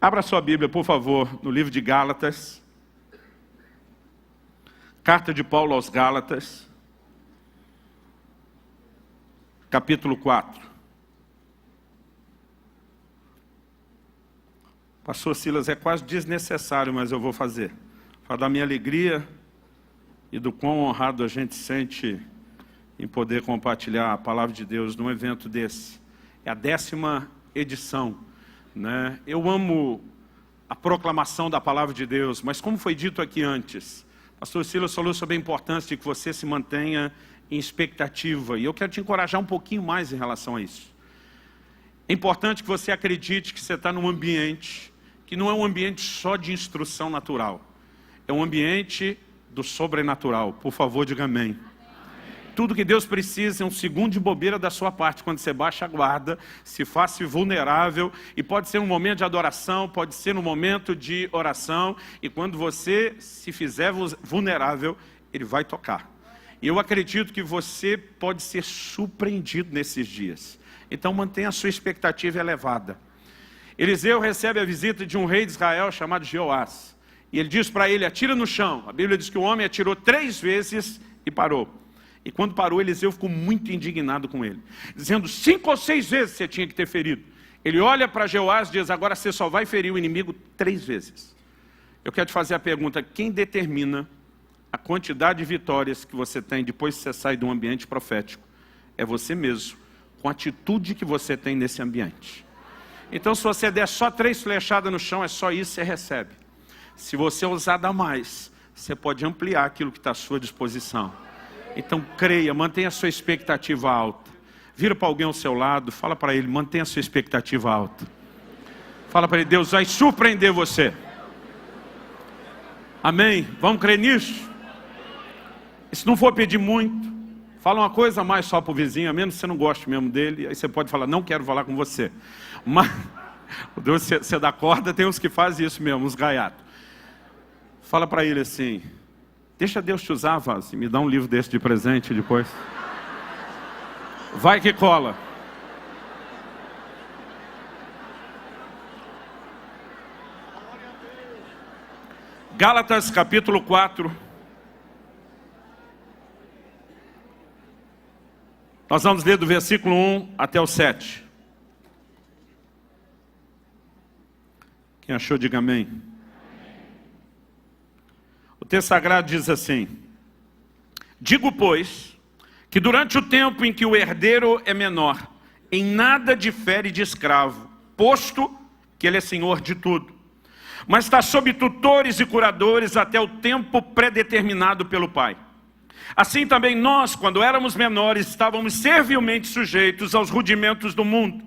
Abra sua Bíblia, por favor, no livro de Gálatas. Carta de Paulo aos Gálatas, capítulo 4. Pastor Silas, é quase desnecessário, mas eu vou fazer. Fala da minha alegria e do quão honrado a gente sente em poder compartilhar a palavra de Deus num evento desse. É a 10ª edição, né? Eu amo a proclamação da palavra de Deus, mas como foi dito aqui antes, Pastor Silas falou sobre a importância de que você se mantenha em expectativa, e eu quero te encorajar um pouquinho mais em relação a isso. É importante que você acredite que você está num ambiente que não é um ambiente só de instrução natural, é um ambiente do sobrenatural. Por favor, diga amém. Tudo que Deus precisa é um segundo de bobeira da sua parte, quando você baixa a guarda, se faça vulnerável, e pode ser um momento de adoração, pode ser um momento de oração, e quando você se fizer vulnerável, Ele vai tocar. E eu acredito que você pode ser surpreendido nesses dias. Então mantenha a sua expectativa elevada. Eliseu recebe a visita de um rei de Israel chamado Jeoás, e ele diz para ele: atira no chão. A Bíblia diz que o homem atirou 3 vezes e parou. E quando parou, Eliseu ficou muito indignado com ele, dizendo: 5 ou 6 vezes você tinha que ter ferido. Ele olha para Jeoás e diz: agora você só vai ferir o inimigo 3 vezes. Eu quero te fazer a pergunta: quem determina a quantidade de vitórias que você tem depois que você sai de um ambiente profético? É você mesmo, com a atitude que você tem nesse ambiente. Então, se você der só 3 flechadas no chão, é só isso que você recebe. Se você ousar dar mais, você pode ampliar aquilo que está à sua disposição. Então creia, mantenha a sua expectativa alta. Vira para alguém ao seu lado, fala para ele: mantenha a sua expectativa alta. Fala para ele: Deus vai surpreender você. Amém? Vamos crer nisso? E se não for pedir muito, fala uma coisa a mais só para o vizinho, a menos que você não goste mesmo dele. Aí você pode falar: não quero falar com você. Mas, Deus, você dá corda, tem uns que fazem isso mesmo, uns gaiatos. Fala para ele assim: deixa Deus te usar, Vaz, e me dá um livro desse de presente depois. Vai que cola. Gálatas capítulo 4. Nós vamos ler do versículo 1 até o 7. Quem achou, diga amém. O texto sagrado diz assim: digo, pois, que durante o tempo em que o herdeiro é menor, em nada difere de escravo, posto que ele é senhor de tudo, mas está sob tutores e curadores até o tempo predeterminado pelo Pai. Assim também nós, quando éramos menores, estávamos servilmente sujeitos aos rudimentos do mundo.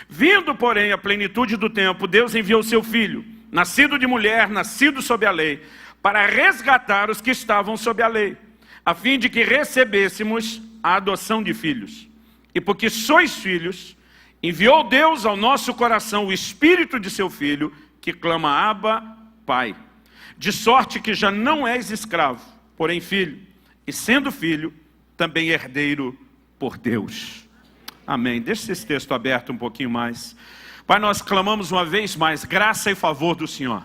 Vindo, porém, a plenitude do tempo, Deus enviou seu Filho, nascido de mulher, nascido sob a lei, para resgatar os que estavam sob a lei, a fim de que recebêssemos a adoção de filhos. E porque sois filhos, enviou Deus ao nosso coração o Espírito de seu Filho, que clama: Abba, Pai. De sorte que já não és escravo, porém filho, e sendo filho, também herdeiro por Deus. Amém. Deixa esse texto aberto um pouquinho mais. Pai, nós clamamos uma vez mais graça e favor do Senhor.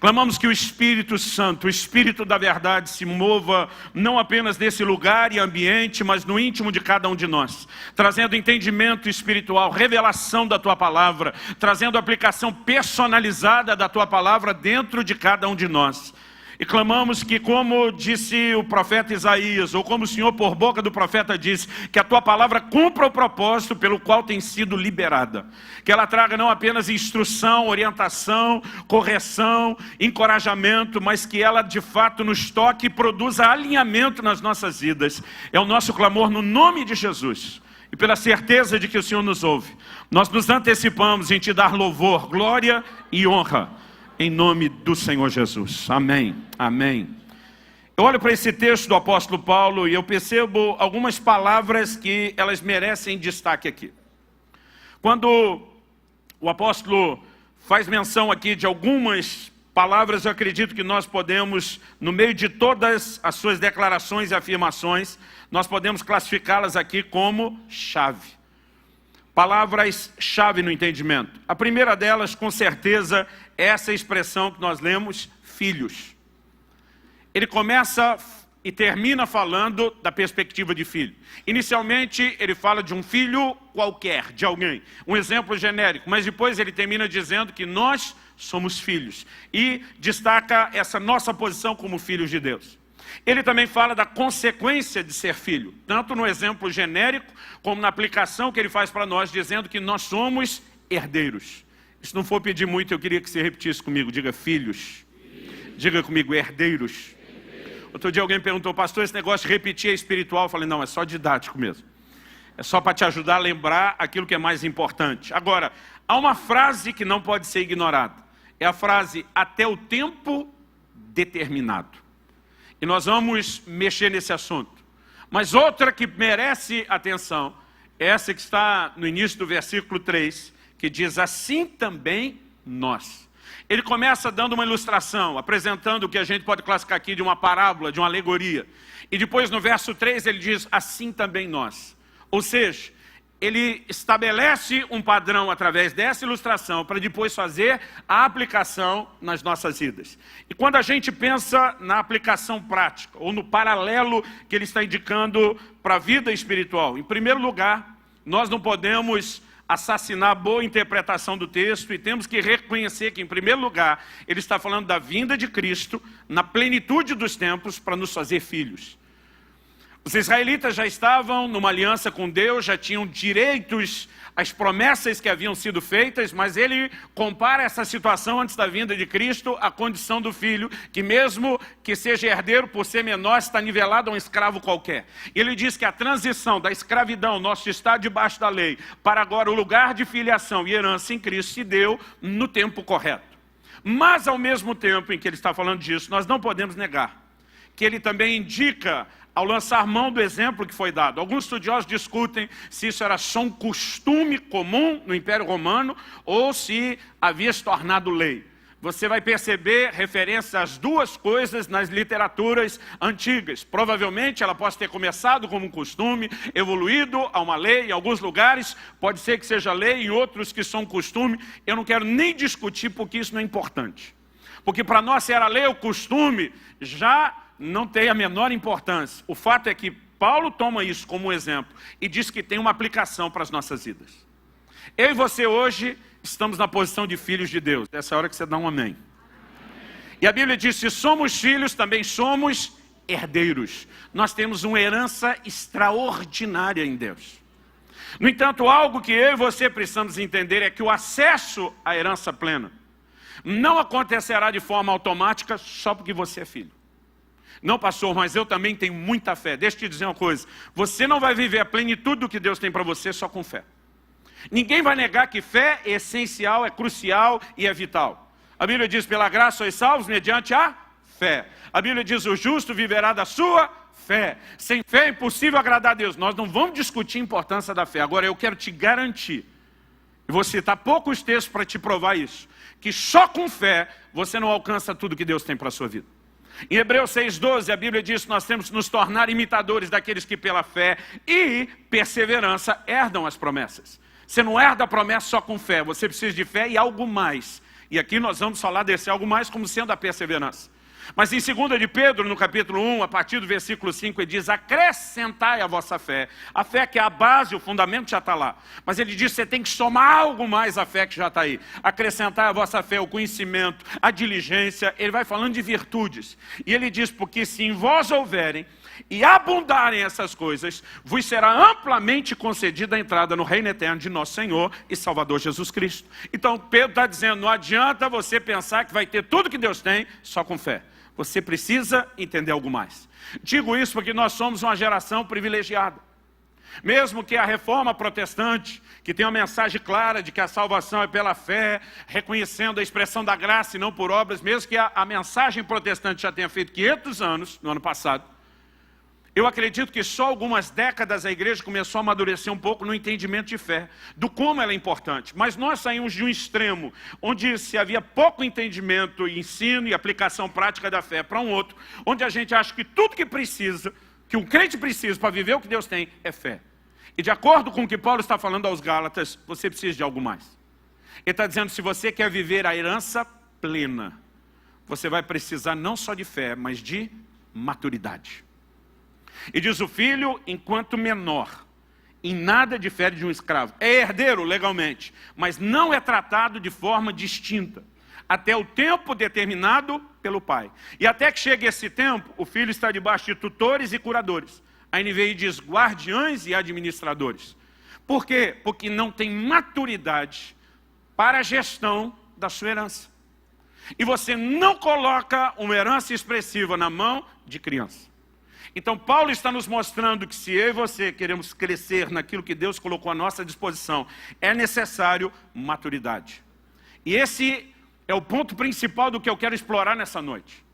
Clamamos que o Espírito Santo, o Espírito da verdade, se mova não apenas nesse lugar e ambiente, mas no íntimo de cada um de nós, trazendo entendimento espiritual, revelação da Tua Palavra, trazendo aplicação personalizada da Tua Palavra dentro de cada um de nós. E clamamos que, como disse o profeta Isaías, ou como o Senhor por boca do profeta disse, que a Tua Palavra cumpra o propósito pelo qual tem sido liberada. Que ela traga não apenas instrução, orientação, correção, encorajamento, mas que ela de fato nos toque e produza alinhamento nas nossas vidas. É o nosso clamor no nome de Jesus. E pela certeza de que o Senhor nos ouve, nós nos antecipamos em Te dar louvor, glória e honra. Em nome do Senhor Jesus. Amém. Amém. Eu olho para esse texto do apóstolo Paulo e eu percebo algumas palavras que elas merecem destaque aqui. Quando o apóstolo faz menção aqui de algumas palavras, eu acredito que nós podemos, no meio de todas as suas declarações e afirmações, nós podemos classificá-las aqui como chave. palavras-chave no entendimento. A primeira delas, com certeza, é essa expressão que nós lemos, filhos. Ele começa e termina falando da perspectiva de filho. Inicialmente, ele fala de um filho qualquer, de alguém. Um exemplo genérico, mas depois ele termina dizendo que nós somos filhos. E destaca essa nossa posição como filhos de Deus. Ele também fala da consequência de ser filho, tanto no exemplo genérico, como na aplicação que ele faz para nós, dizendo que nós somos herdeiros. Se não for pedir muito, eu queria que você repetisse comigo, diga filhos. Diga comigo, herdeiros. Outro dia alguém perguntou, pastor, esse negócio de repetir é espiritual? Eu falei, não, é só didático mesmo. É só para te ajudar a lembrar aquilo que é mais importante. Agora, há uma frase que não pode ser ignorada. É a frase, até o tempo determinado. E nós vamos mexer nesse assunto. Mas outra que merece atenção, é essa que está no início do versículo 3, que diz, assim também nós. Ele começa dando uma ilustração, apresentando o que a gente pode classificar aqui de uma parábola, de uma alegoria. E depois no verso 3 ele diz, assim também nós. Ou seja, ele estabelece um padrão através dessa ilustração para depois fazer a aplicação nas nossas vidas. E quando a gente pensa na aplicação prática, ou no paralelo que ele está indicando para a vida espiritual, em primeiro lugar, nós não podemos assassinar a boa interpretação do texto e temos que reconhecer que, em primeiro lugar, ele está falando da vinda de Cristo na plenitude dos tempos para nos fazer filhos. Os israelitas já estavam numa aliança com Deus, já tinham direitos às promessas que haviam sido feitas, mas ele compara essa situação antes da vinda de Cristo à condição do filho, que mesmo que seja herdeiro, por ser menor, está nivelado a um escravo qualquer. Ele diz que a transição da escravidão, nosso estado debaixo da lei, para agora o lugar de filiação e herança em Cristo se deu no tempo correto. Mas ao mesmo tempo em que ele está falando disso, nós não podemos negar que ele também indica, ao lançar mão do exemplo que foi dado. Alguns estudiosos discutem se isso era só um costume comum no Império Romano ou se havia se tornado lei. Você vai perceber referência às duas coisas nas literaturas antigas. Provavelmente ela pode ter começado como um costume, evoluído a uma lei. Em alguns lugares pode ser que seja lei, em outros que são costume. Eu não quero nem discutir porque isso não é importante. Porque para nós se era lei ou costume, já não tem a menor importância. O fato é que Paulo toma isso como um exemplo e diz que tem uma aplicação para as nossas vidas. Eu e você hoje estamos na posição de filhos de Deus. Essa é a hora que você dá um amém. E a Bíblia diz, se somos filhos, também somos herdeiros. Nós temos uma herança extraordinária em Deus. No entanto, algo que eu e você precisamos entender é que o acesso à herança plena não acontecerá de forma automática só porque você é filho. Não, pastor, mas eu também tenho muita fé. Deixa eu te dizer uma coisa. Você não vai viver a plenitude do que Deus tem para você só com fé. Ninguém vai negar que fé é essencial, é crucial e é vital. A Bíblia diz, pela graça sois salvos mediante a fé. A Bíblia diz, o justo viverá da sua fé. Sem fé é impossível agradar a Deus. Nós não vamos discutir a importância da fé. Agora eu quero te garantir, e vou citar poucos textos para te provar isso, que só com fé você não alcança tudo que Deus tem para a sua vida. Em Hebreus 6,12, a Bíblia diz que nós temos que nos tornar imitadores daqueles que pela fé e perseverança herdam as promessas. Você não herda a promessa só com fé, você precisa de fé e algo mais. E aqui nós vamos falar desse algo mais como sendo a perseverança. Mas em 2 de Pedro, no capítulo 1, a partir do versículo 5, ele diz, acrescentai a vossa fé. A fé que é a base, o fundamento já está lá. Mas ele diz, você tem que somar algo mais à fé que já está aí. Acrescentai a vossa fé, o conhecimento, a diligência. Ele vai falando de virtudes. E ele diz, porque se em vós houverem e abundarem essas coisas, vos será amplamente concedida a entrada no reino eterno de nosso Senhor e Salvador Jesus Cristo. Então Pedro está dizendo, não adianta você pensar que vai ter tudo que Deus tem só com fé. Você precisa entender algo mais. Digo isso porque nós somos uma geração privilegiada. Mesmo que a reforma protestante, que tem uma mensagem clara de que a salvação é pela fé, reconhecendo a expressão da graça e não por obras, mesmo que a mensagem protestante já tenha feito 500 anos, no ano passado, eu acredito que só algumas décadas a igreja começou a amadurecer um pouco no entendimento de fé, do como ela é importante. Mas nós saímos de um extremo, onde se havia pouco entendimento, ensino e aplicação prática da fé, para um outro, onde a gente acha que tudo que precisa, que um crente precisa para viver o que Deus tem, é fé. E de acordo com o que Paulo está falando aos Gálatas, você precisa de algo mais. Ele está dizendo, se você quer viver a herança plena, você vai precisar não só de fé, mas de maturidade. E diz o filho, enquanto menor, em nada difere de um escravo. É herdeiro legalmente, mas não é tratado de forma distinta, até o tempo determinado pelo pai. E até que chegue esse tempo, o filho está debaixo de tutores e curadores. A NVI diz guardiães e administradores. Por quê? Porque não tem maturidade para a gestão da sua herança. E você não coloca uma herança expressiva na mão de criança. Então Paulo está nos mostrando que se eu e você queremos crescer naquilo que Deus colocou à nossa disposição, é necessário maturidade. E esse é o ponto principal do que eu quero explorar nessa noite.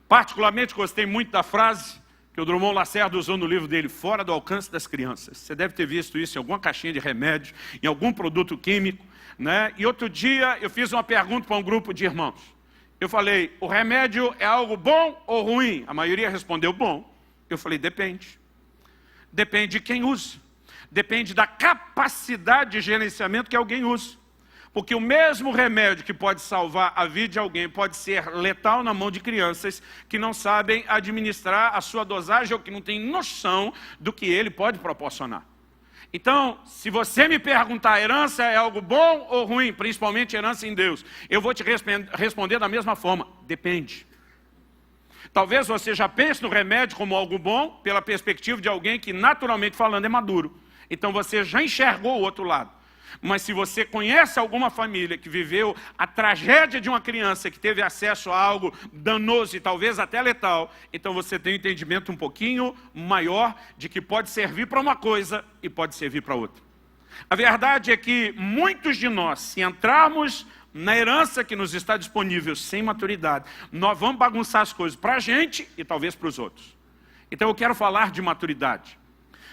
Particularmente gostei muito da frase que o Drummond Lacerda usou no livro dele, Fora do Alcance das Crianças. Você deve ter visto isso em alguma caixinha de remédio, em algum produto químico, né? E outro dia eu fiz uma pergunta para um grupo de irmãos. Eu falei, o remédio é algo bom ou ruim? A maioria respondeu bom. Eu falei, depende. Depende de quem usa. Depende da capacidade de gerenciamento que alguém usa. Porque o mesmo remédio que pode salvar a vida de alguém pode ser letal na mão de crianças que não sabem administrar a sua dosagem ou que não têm noção do que ele pode proporcionar. Então, se você me perguntar, herança é algo bom ou ruim, principalmente herança em Deus, eu vou te responder da mesma forma, depende. Talvez você já pense no remédio como algo bom, pela perspectiva de alguém que, naturalmente falando, é maduro. Então você já enxergou o outro lado. Mas se você conhece alguma família que viveu a tragédia de uma criança que teve acesso a algo danoso e talvez até letal, então você tem um entendimento um pouquinho maior de que pode servir para uma coisa e pode servir para outra. A verdade é que muitos de nós, se entrarmos na herança que nos está disponível sem maturidade, nós vamos bagunçar as coisas para a gente e talvez para os outros. Então eu quero falar de maturidade.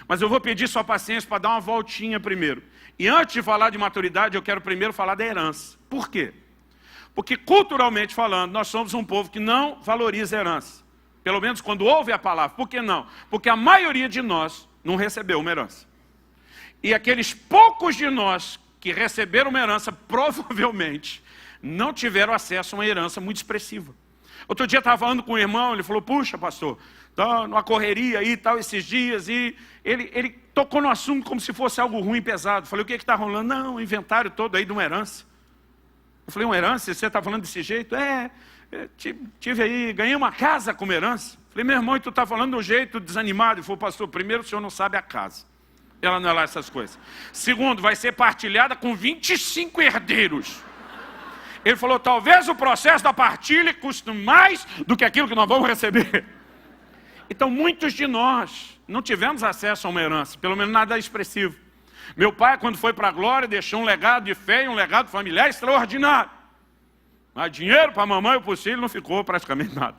Mas eu vou pedir sua paciência para dar uma voltinha primeiro. E antes de falar de maturidade, eu quero primeiro falar da herança. Por quê? Porque culturalmente falando, nós somos um povo que não valoriza a herança. Pelo menos quando ouve a palavra. Por que não? Porque a maioria de nós não recebeu uma herança. E aqueles poucos de nós que receberam uma herança, provavelmente, não tiveram acesso a uma herança muito expressiva. Outro dia eu estava falando com um irmão, ele falou, puxa pastor, tá numa correria aí, tal, esses dias, e ele tocou no assunto como se fosse algo ruim, pesado. Eu falei, o que está rolando? Não, o inventário todo aí de uma herança. Eu falei, uma herança? Você está falando desse jeito? Tive aí, ganhei uma casa como herança. Eu falei, meu irmão, e tu está falando de um jeito desanimado? Ele falou, pastor, primeiro o senhor não sabe a casa. Ela não é lá essas coisas. Segundo, vai ser partilhada com 25 herdeiros. Ele falou, talvez o processo da partilha custe mais do que aquilo que nós vamos receber. Então, muitos de nós não tivemos acesso a uma herança, pelo menos nada expressivo. Meu pai, quando foi para a glória, deixou um legado de fé e um legado familiar extraordinário. Mas dinheiro para a mamãe e para o filho não ficou praticamente nada.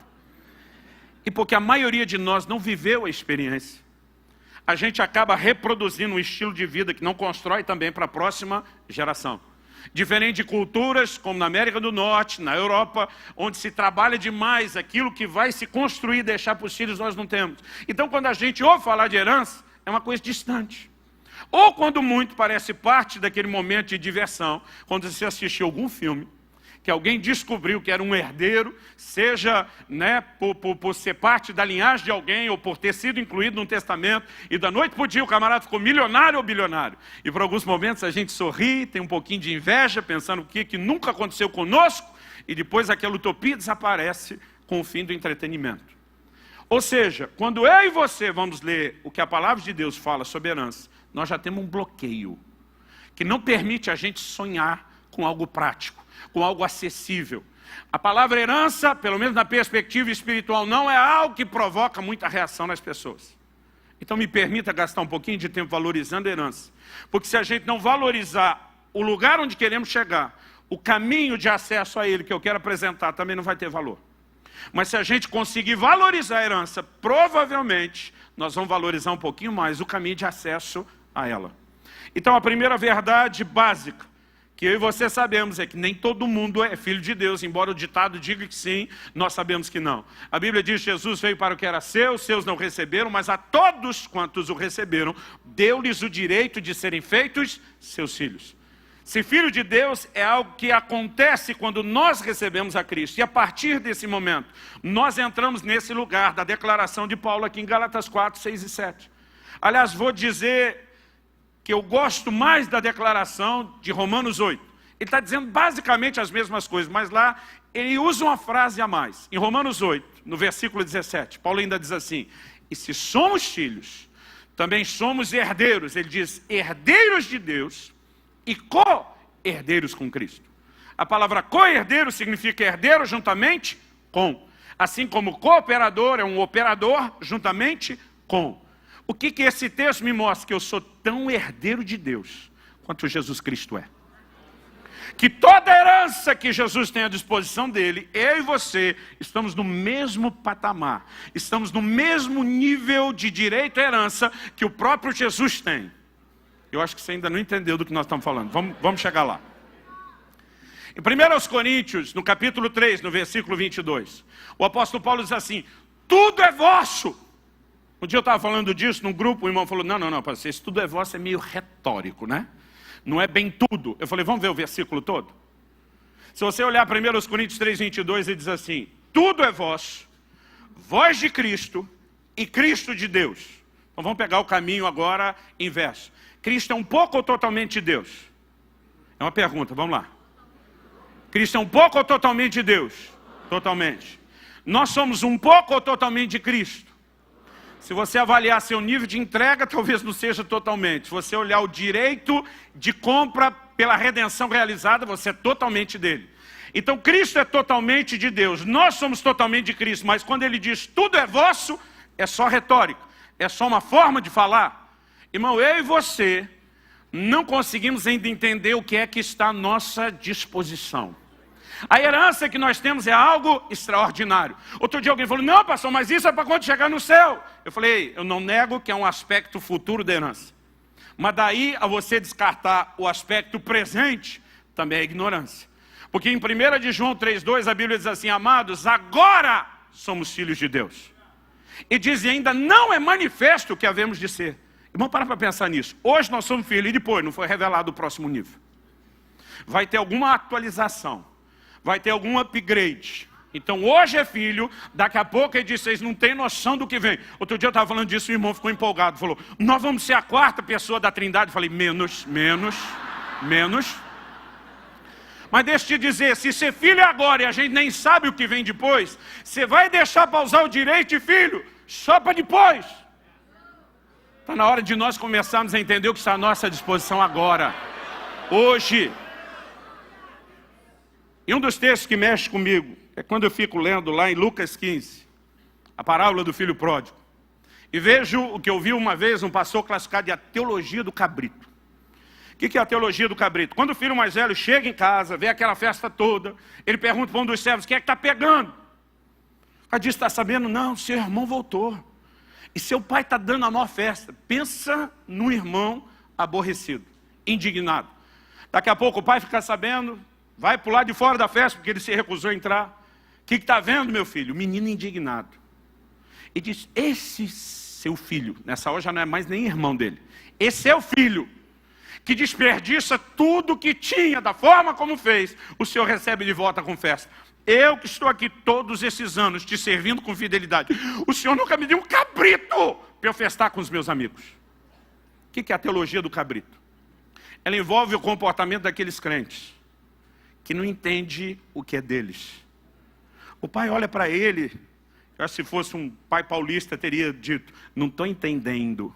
E porque a maioria de nós não viveu a experiência, a gente acaba reproduzindo um estilo de vida que não constrói também para a próxima geração. Diferente de culturas como na América do Norte, na Europa, onde se trabalha demais aquilo que vai se construir e deixar para os filhos, nós não temos. Então, quando a gente ouve falar de herança, é uma coisa distante. Ou quando muito parece parte daquele momento de diversão, quando você assistiu algum filme, que alguém descobriu que era um herdeiro, seja por ser parte da linhagem de alguém, ou por ter sido incluído num testamento, e da noite para o dia o camarada ficou milionário ou bilionário. E por alguns momentos a gente sorri, tem um pouquinho de inveja, pensando o que nunca aconteceu conosco, e depois aquela utopia desaparece com o fim do entretenimento. Ou seja, quando eu e você vamos ler o que a palavra de Deus fala sobre herança, nós já temos um bloqueio, que não permite a gente sonhar com algo prático, com algo acessível. A palavra herança, pelo menos na perspectiva espiritual, não é algo que provoca muita reação nas pessoas. Então me permita gastar um pouquinho de tempo valorizando a herança. Porque se a gente não valorizar o lugar onde queremos chegar, o caminho de acesso a ele que eu quero apresentar também não vai ter valor. Mas se a gente conseguir valorizar a herança, provavelmente nós vamos valorizar um pouquinho mais o caminho de acesso a ela. Então a primeira verdade básica que eu e você sabemos é que nem todo mundo é filho de Deus, embora o ditado diga que sim, nós sabemos que não. A Bíblia diz que Jesus veio para o que era seu, seus não receberam, mas a todos quantos o receberam, deu-lhes o direito de serem feitos seus filhos. Ser filho de Deus é algo que acontece quando nós recebemos a Cristo. E a partir desse momento, nós entramos nesse lugar da declaração de Paulo aqui em Gálatas 4, 6 e 7. Aliás, vou dizer que eu gosto mais da declaração de Romanos 8. Ele está dizendo basicamente as mesmas coisas, mas lá ele usa uma frase a mais. Em Romanos 8, no versículo 17, Paulo ainda diz assim: e se somos filhos, também somos herdeiros. Ele diz, herdeiros de Deus e co-herdeiros com Cristo. A palavra co-herdeiro significa herdeiro juntamente com. Assim como cooperador é um operador juntamente com. O que esse texto me mostra? Que eu sou tão herdeiro de Deus quanto Jesus Cristo é. Que toda herança que Jesus tem à disposição dele, eu e você, estamos no mesmo patamar. Estamos no mesmo nível de direito à herança que o próprio Jesus tem. Eu acho que você ainda não entendeu do que nós estamos falando. Vamos chegar lá. Em 1 Coríntios, no capítulo 3, no versículo 22, o apóstolo Paulo diz assim: tudo é vosso. Um dia eu estava falando disso num grupo, o irmão falou, não, pastor, isso tudo é vosso é meio retórico, né? Não é bem tudo. Eu falei, vamos ver o versículo todo? Se você olhar 1 Coríntios 3, 22, ele diz assim: tudo é vosso, vós de Cristo e Cristo de Deus. Então vamos pegar o caminho agora inverso. Cristo é um pouco ou totalmente Deus? É uma pergunta, vamos lá. Cristo é um pouco ou totalmente Deus? Totalmente. Nós somos um pouco ou totalmente de Cristo? Se você avaliar seu nível de entrega, talvez não seja totalmente. Se você olhar o direito de compra pela redenção realizada, você é totalmente dele. Então Cristo é totalmente de Deus. Nós somos totalmente de Cristo. Mas quando ele diz tudo é vosso, é só retórica. É só uma forma de falar. Irmão, eu e você não conseguimos ainda entender o que é que está à nossa disposição. A herança que nós temos é algo extraordinário. Outro dia alguém falou, não pastor, mas isso é para quando chegar no céu. Eu falei, eu não nego que é um aspecto futuro da herança. Mas daí a você descartar o aspecto presente, também é ignorância. Porque em 1 de João 3,2 a Bíblia diz assim, amados, agora somos filhos de Deus. E diz, e ainda não é manifesto o que havemos de ser. Irmão, para pensar nisso. Hoje nós somos filhos e depois não foi revelado o próximo nível. Vai ter alguma atualização. Vai ter algum upgrade. Então hoje é filho, daqui a pouco ele diz, vocês não têm noção do que vem. Outro dia eu estava falando disso e o irmão ficou empolgado. Falou, nós vamos ser a quarta pessoa da Trindade. Eu falei, menos. Mas deixa eu te dizer, se ser filho é agora e a gente nem sabe o que vem depois, você vai deixar para usar o direito de filho só para depois. Está na hora de nós começarmos a entender o que está à nossa disposição agora. Hoje. E um dos textos que mexe comigo é quando eu fico lendo lá em Lucas 15, a parábola do filho pródigo. E vejo o que eu vi uma vez um pastor classificar de a teologia do cabrito. O que é a teologia do cabrito? Quando o filho mais velho chega em casa, vê aquela festa toda, ele pergunta para um dos servos, quem é que está pegando? O cara diz, está sabendo? Não, seu irmão voltou. E seu pai está dando a maior festa. Pensa no irmão aborrecido, indignado. Daqui a pouco o pai fica sabendo, vai para o lado de fora da festa, porque ele se recusou a entrar. O que está vendo, meu filho? O menino indignado. E diz, esse seu filho, nessa hora já não é mais nem irmão dele. Esse é o filho que desperdiça tudo que tinha, da forma como fez, o Senhor recebe de volta com festa. Eu que estou aqui todos esses anos, te servindo com fidelidade, o Senhor nunca me deu um cabrito para eu festar com os meus amigos. O que é a teologia do cabrito? Ela envolve o comportamento daqueles crentes que não entende o que é deles. O pai olha para ele, se fosse um pai paulista teria dito, não estou entendendo.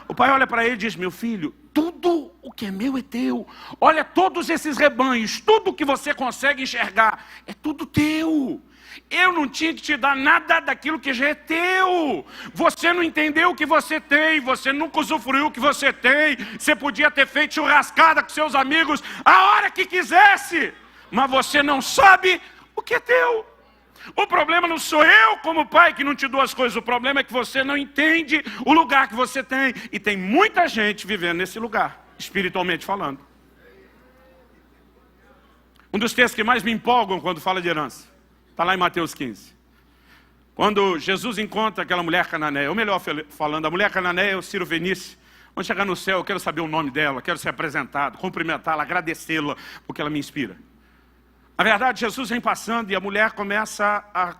O pai olha para ele e diz, meu filho, tudo o que é meu é teu. Olha todos esses rebanhos, tudo que você consegue enxergar, é tudo teu. Eu não tinha que te dar nada daquilo que já é teu. Você não entendeu o que você tem, você nunca usufruiu o que você tem. Você podia ter feito churrascada com seus amigos a hora que quisesse, mas você não sabe o que é teu. O problema não sou eu como pai que não te dou as coisas, o problema é que você não entende o lugar que você tem. E tem muita gente vivendo nesse lugar, espiritualmente falando. Um dos textos que mais me empolgam quando fala de herança, está lá em Mateus 15. Quando Jesus encontra aquela mulher cananeia, ou melhor falando, a mulher cananeia, o Ciro Venice, quando chegar no céu, eu quero saber o nome dela, quero ser apresentado, cumprimentá-la, agradecê-la, porque ela me inspira. Na verdade, Jesus vem passando e a mulher começa a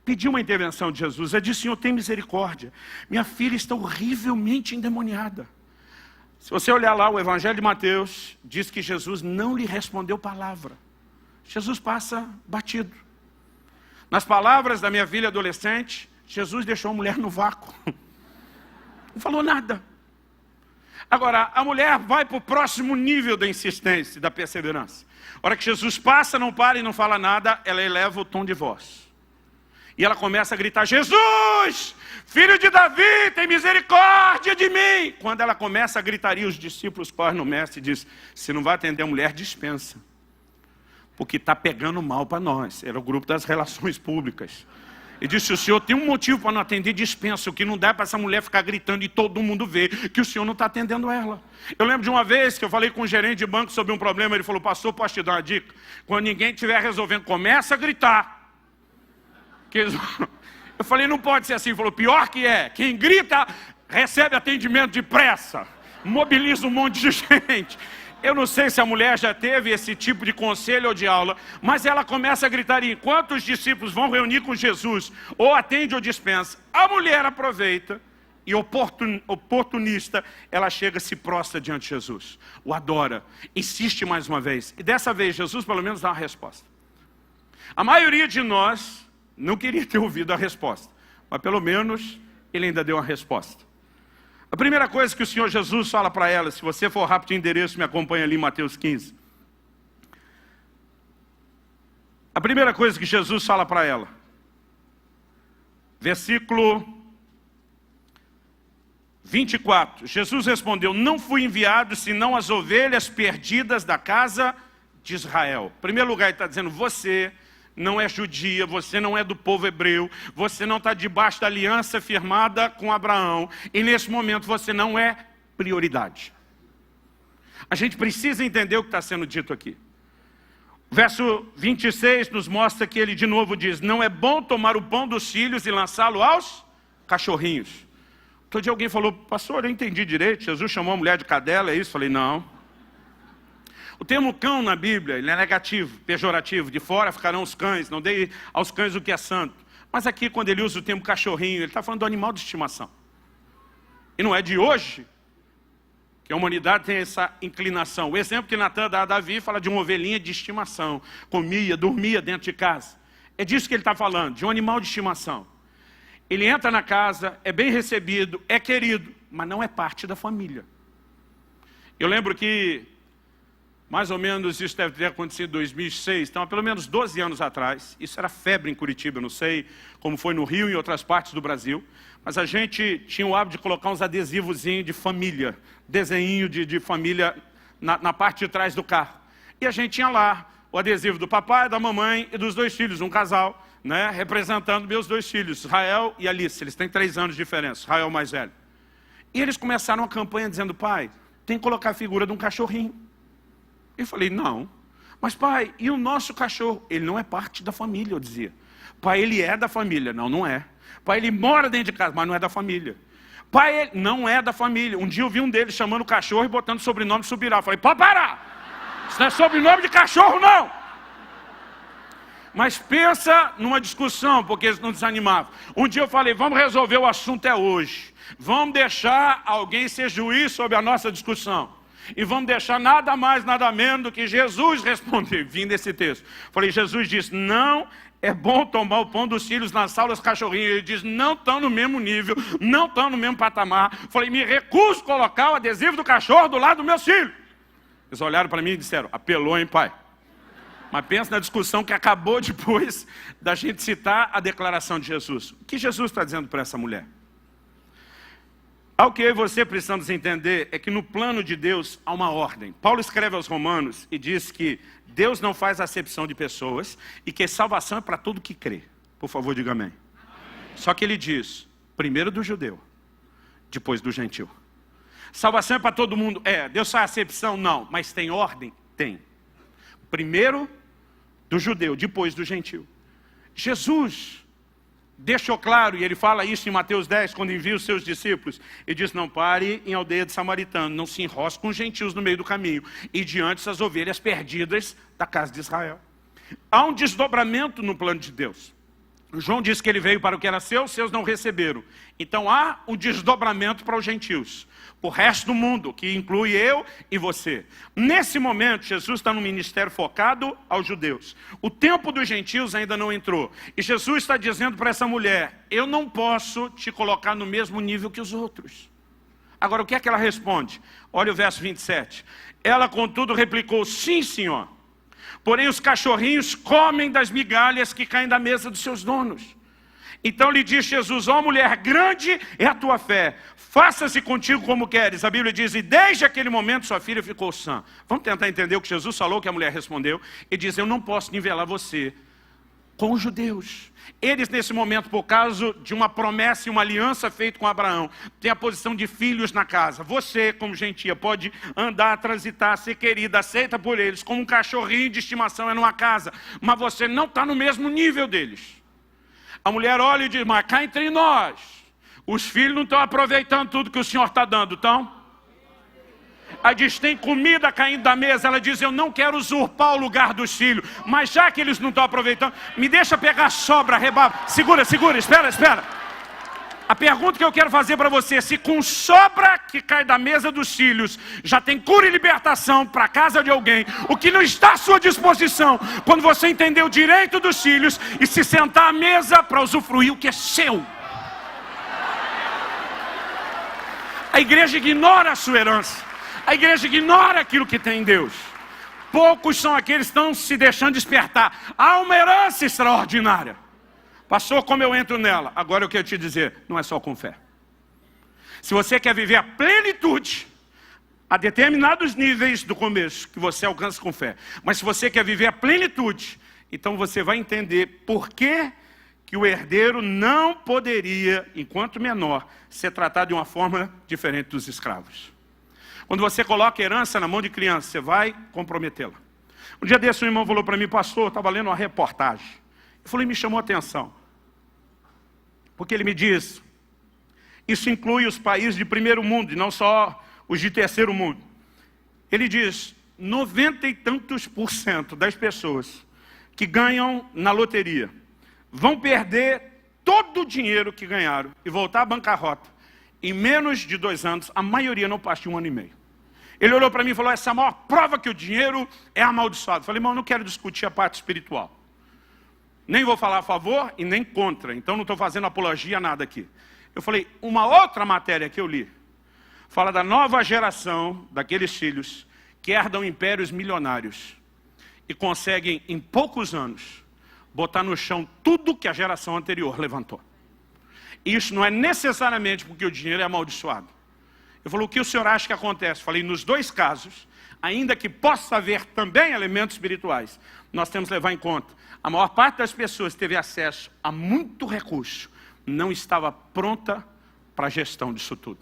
pedir uma intervenção de Jesus. Ela diz: Senhor, tem misericórdia, minha filha está horrivelmente endemoniada. Se você olhar lá o Evangelho de Mateus, diz que Jesus não lhe respondeu palavra. Jesus passa batido. Nas palavras da minha filha adolescente, Jesus deixou a mulher no vácuo. Não falou nada. Agora, a mulher vai para o próximo nível da insistência, da perseverança. A hora que Jesus passa, não para e não fala nada, ela eleva o tom de voz. E ela começa a gritar: Jesus, filho de Davi, tem misericórdia de mim. Quando ela começa a gritaria, os discípulos correm no mestre e dizem: se não vai atender a mulher, dispensa. Porque está pegando mal para nós. Era o grupo das relações públicas. E disse: o senhor tem um motivo para não atender, dispensa. O que não dá é para essa mulher ficar gritando e todo mundo ver que o senhor não está atendendo ela. Eu lembro de uma vez que eu falei com um gerente de banco sobre um problema. Ele falou: pastor, posso te dar uma dica? Quando ninguém estiver resolvendo, começa a gritar. Eu falei: não pode ser assim. Ele falou: pior que é, quem grita recebe atendimento depressa, mobiliza um monte de gente. Eu não sei se a mulher já teve esse tipo de conselho ou de aula, mas ela começa a gritar, e enquanto os discípulos vão reunir com Jesus, ou atende ou dispensa, a mulher aproveita e oportunista, ela chega e se prostra diante de Jesus, o adora, insiste mais uma vez, e dessa vez Jesus pelo menos dá uma resposta. A maioria de nós não queria ter ouvido a resposta, mas pelo menos ele ainda deu uma resposta. A primeira coisa que o Senhor Jesus fala para ela, se você for rápido de endereço, me acompanha ali em Mateus 15. A primeira coisa que Jesus fala para ela, versículo 24. Jesus respondeu: não fui enviado senão as ovelhas perdidas da casa de Israel. Em primeiro lugar, ele está dizendo: você não é judia, você não é do povo hebreu, você não está debaixo da aliança firmada com Abraão, e nesse momento você não é prioridade. A gente precisa entender o que está sendo dito aqui. O verso 26 nos mostra que ele de novo diz: não é bom tomar o pão dos filhos e lançá-lo aos cachorrinhos. Outro dia alguém falou: pastor, eu entendi direito, Jesus chamou a mulher de cadela, é isso? Eu falei: não. O termo cão na Bíblia, ele é negativo, pejorativo. De fora ficarão os cães, não dei aos cães o que é santo. Mas aqui, quando ele usa o termo cachorrinho, ele está falando do animal de estimação. E não é de hoje que a humanidade tem essa inclinação. O exemplo que Natan dá a Davi fala de uma ovelhinha de estimação. Comia, dormia dentro de casa. É disso que ele está falando, de um animal de estimação. Ele entra na casa, é bem recebido, é querido, mas não é parte da família. Eu lembro que mais ou menos isso deve ter acontecido em 2006, então há pelo menos 12 anos atrás. Isso era febre em Curitiba, eu não sei como foi no Rio e em outras partes do Brasil. Mas a gente tinha o hábito de colocar uns adesivozinhos de família, desenho de família na parte de trás do carro. E a gente tinha lá o adesivo do papai, da mamãe e dos 2 filhos, um casal, né, representando meus 2 filhos, Israel e Alice. Eles têm 3 anos de diferença, Israel mais velho. E eles começaram uma campanha dizendo: pai, tem que colocar a figura de um cachorrinho. Eu falei: não, mas pai, e o nosso cachorro? Ele não é parte da família, eu dizia. Pai, ele é da família. Não, não é. Pai, ele mora dentro de casa, mas não é da família. Pai, ele não é da família. Um dia eu vi um deles chamando o cachorro e botando o sobrenome Subirá. Eu falei: pode parar, isso não é sobrenome de cachorro, não. Mas pensa numa discussão, porque eles não desanimavam. Um dia eu falei: vamos resolver o assunto hoje. Vamos deixar alguém ser juiz sobre a nossa discussão. E vamos deixar nada mais, nada menos do que Jesus responder. Vim desse texto. Falei: Jesus disse: não é bom tomar o pão dos filhos, lançá-los aos cachorrinhos. Ele diz: não estão no mesmo nível, não estão no mesmo patamar. Falei: me recuso a colocar o adesivo do cachorro do lado do meu filho. Eles olharam para mim e disseram: apelou, hein, pai? Mas pensa na discussão que acabou depois da gente citar a declaração de Jesus. O que Jesus está dizendo para essa mulher? Ao que eu e você precisamos entender é que no plano de Deus há uma ordem. Paulo escreve aos Romanos e diz que Deus não faz acepção de pessoas e que salvação é para todo que crê. Por favor, diga amém. Só que ele diz: primeiro do judeu, depois do gentil. Salvação é para todo mundo. Deus faz acepção? Não. Mas tem ordem? Tem. Primeiro do judeu, depois do gentil. Jesus deixou claro, e ele fala isso em Mateus 10, quando envia os seus discípulos, e diz, não pare em aldeia de samaritano, não se enrosque com gentios no meio do caminho, e diante das ovelhas perdidas da casa de Israel. Há um desdobramento no plano de Deus. João diz que ele veio para o que era seu, os seus não receberam. Então há um desdobramento para os gentios, o resto do mundo, que inclui eu e você. Nesse momento, Jesus está no ministério focado aos judeus. O tempo dos gentios ainda não entrou. E Jesus está dizendo para essa mulher, eu não posso te colocar no mesmo nível que os outros. Agora, o que é que ela responde? Olha o verso 27. Ela, contudo, replicou, sim, senhor. Porém, os cachorrinhos comem das migalhas que caem da mesa dos seus donos. Então lhe diz Jesus, ó mulher, grande é a tua fé. Faça-se contigo como queres. A Bíblia diz, e desde aquele momento sua filha ficou sã. Vamos tentar entender o que Jesus falou, que a mulher respondeu. E diz, eu não posso nivelar você com os judeus. Eles, nesse momento, por causa de uma promessa e uma aliança feita com Abraão, têm a posição de filhos na casa. Você, como gentia, pode andar, transitar, ser querida, aceita por eles, como um cachorrinho de estimação é numa casa. Mas você não está no mesmo nível deles. A mulher olha e diz, mas cá entre nós, os filhos não estão aproveitando tudo que o Senhor está dando, estão? Ela diz, tem comida caindo da mesa. Ela diz, eu não quero usurpar o lugar dos filhos. Mas já que eles não estão aproveitando, me deixa pegar a sobra, rebaba. Segura, espera. A pergunta que eu quero fazer para você, se com sobra que cai da mesa dos filhos, já tem cura e libertação para a casa de alguém, o que não está à sua disposição, quando você entender o direito dos filhos e se sentar à mesa para usufruir o que é seu. A igreja ignora a sua herança. A igreja ignora aquilo que tem em Deus. Poucos são aqueles que estão se deixando despertar. Há uma herança extraordinária. Pastor, como eu entro nela? Agora eu quero te dizer, não é só com fé. Se você quer viver a plenitude, a determinados níveis do começo, que você alcança com fé. Mas se você quer viver a plenitude, então você vai entender por que o herdeiro não poderia, enquanto menor, ser tratado de uma forma diferente dos escravos. Quando você coloca herança na mão de criança, você vai comprometê-la. Um dia desse, um irmão falou para mim, pastor, eu estava lendo uma reportagem. Eu falei, me chamou a atenção. Porque ele me diz, isso inclui os países de primeiro mundo, e não só os de terceiro mundo. Ele diz, 90 e tantos % das pessoas que ganham na loteria vão perder todo o dinheiro que ganharam e voltar à bancarrota. Em menos de 2 anos, a maioria não passa de 1 ano e meio. Ele olhou para mim e falou, essa é a maior prova que o dinheiro é amaldiçoado. Eu falei, irmão, eu não quero discutir a parte espiritual. Nem vou falar a favor e nem contra. Então não estou fazendo apologia a nada aqui. Eu falei, uma outra matéria que eu li, fala da nova geração daqueles filhos que herdam impérios milionários e conseguem, em poucos anos, botar no chão tudo que a geração anterior levantou. Isso não é necessariamente porque o dinheiro é amaldiçoado. Eu falei, o que o senhor acha que acontece? Eu falei, nos 2 casos, ainda que possa haver também elementos espirituais, nós temos que levar em conta. A maior parte das pessoas que teve acesso a muito recurso, não estava pronta para a gestão disso tudo.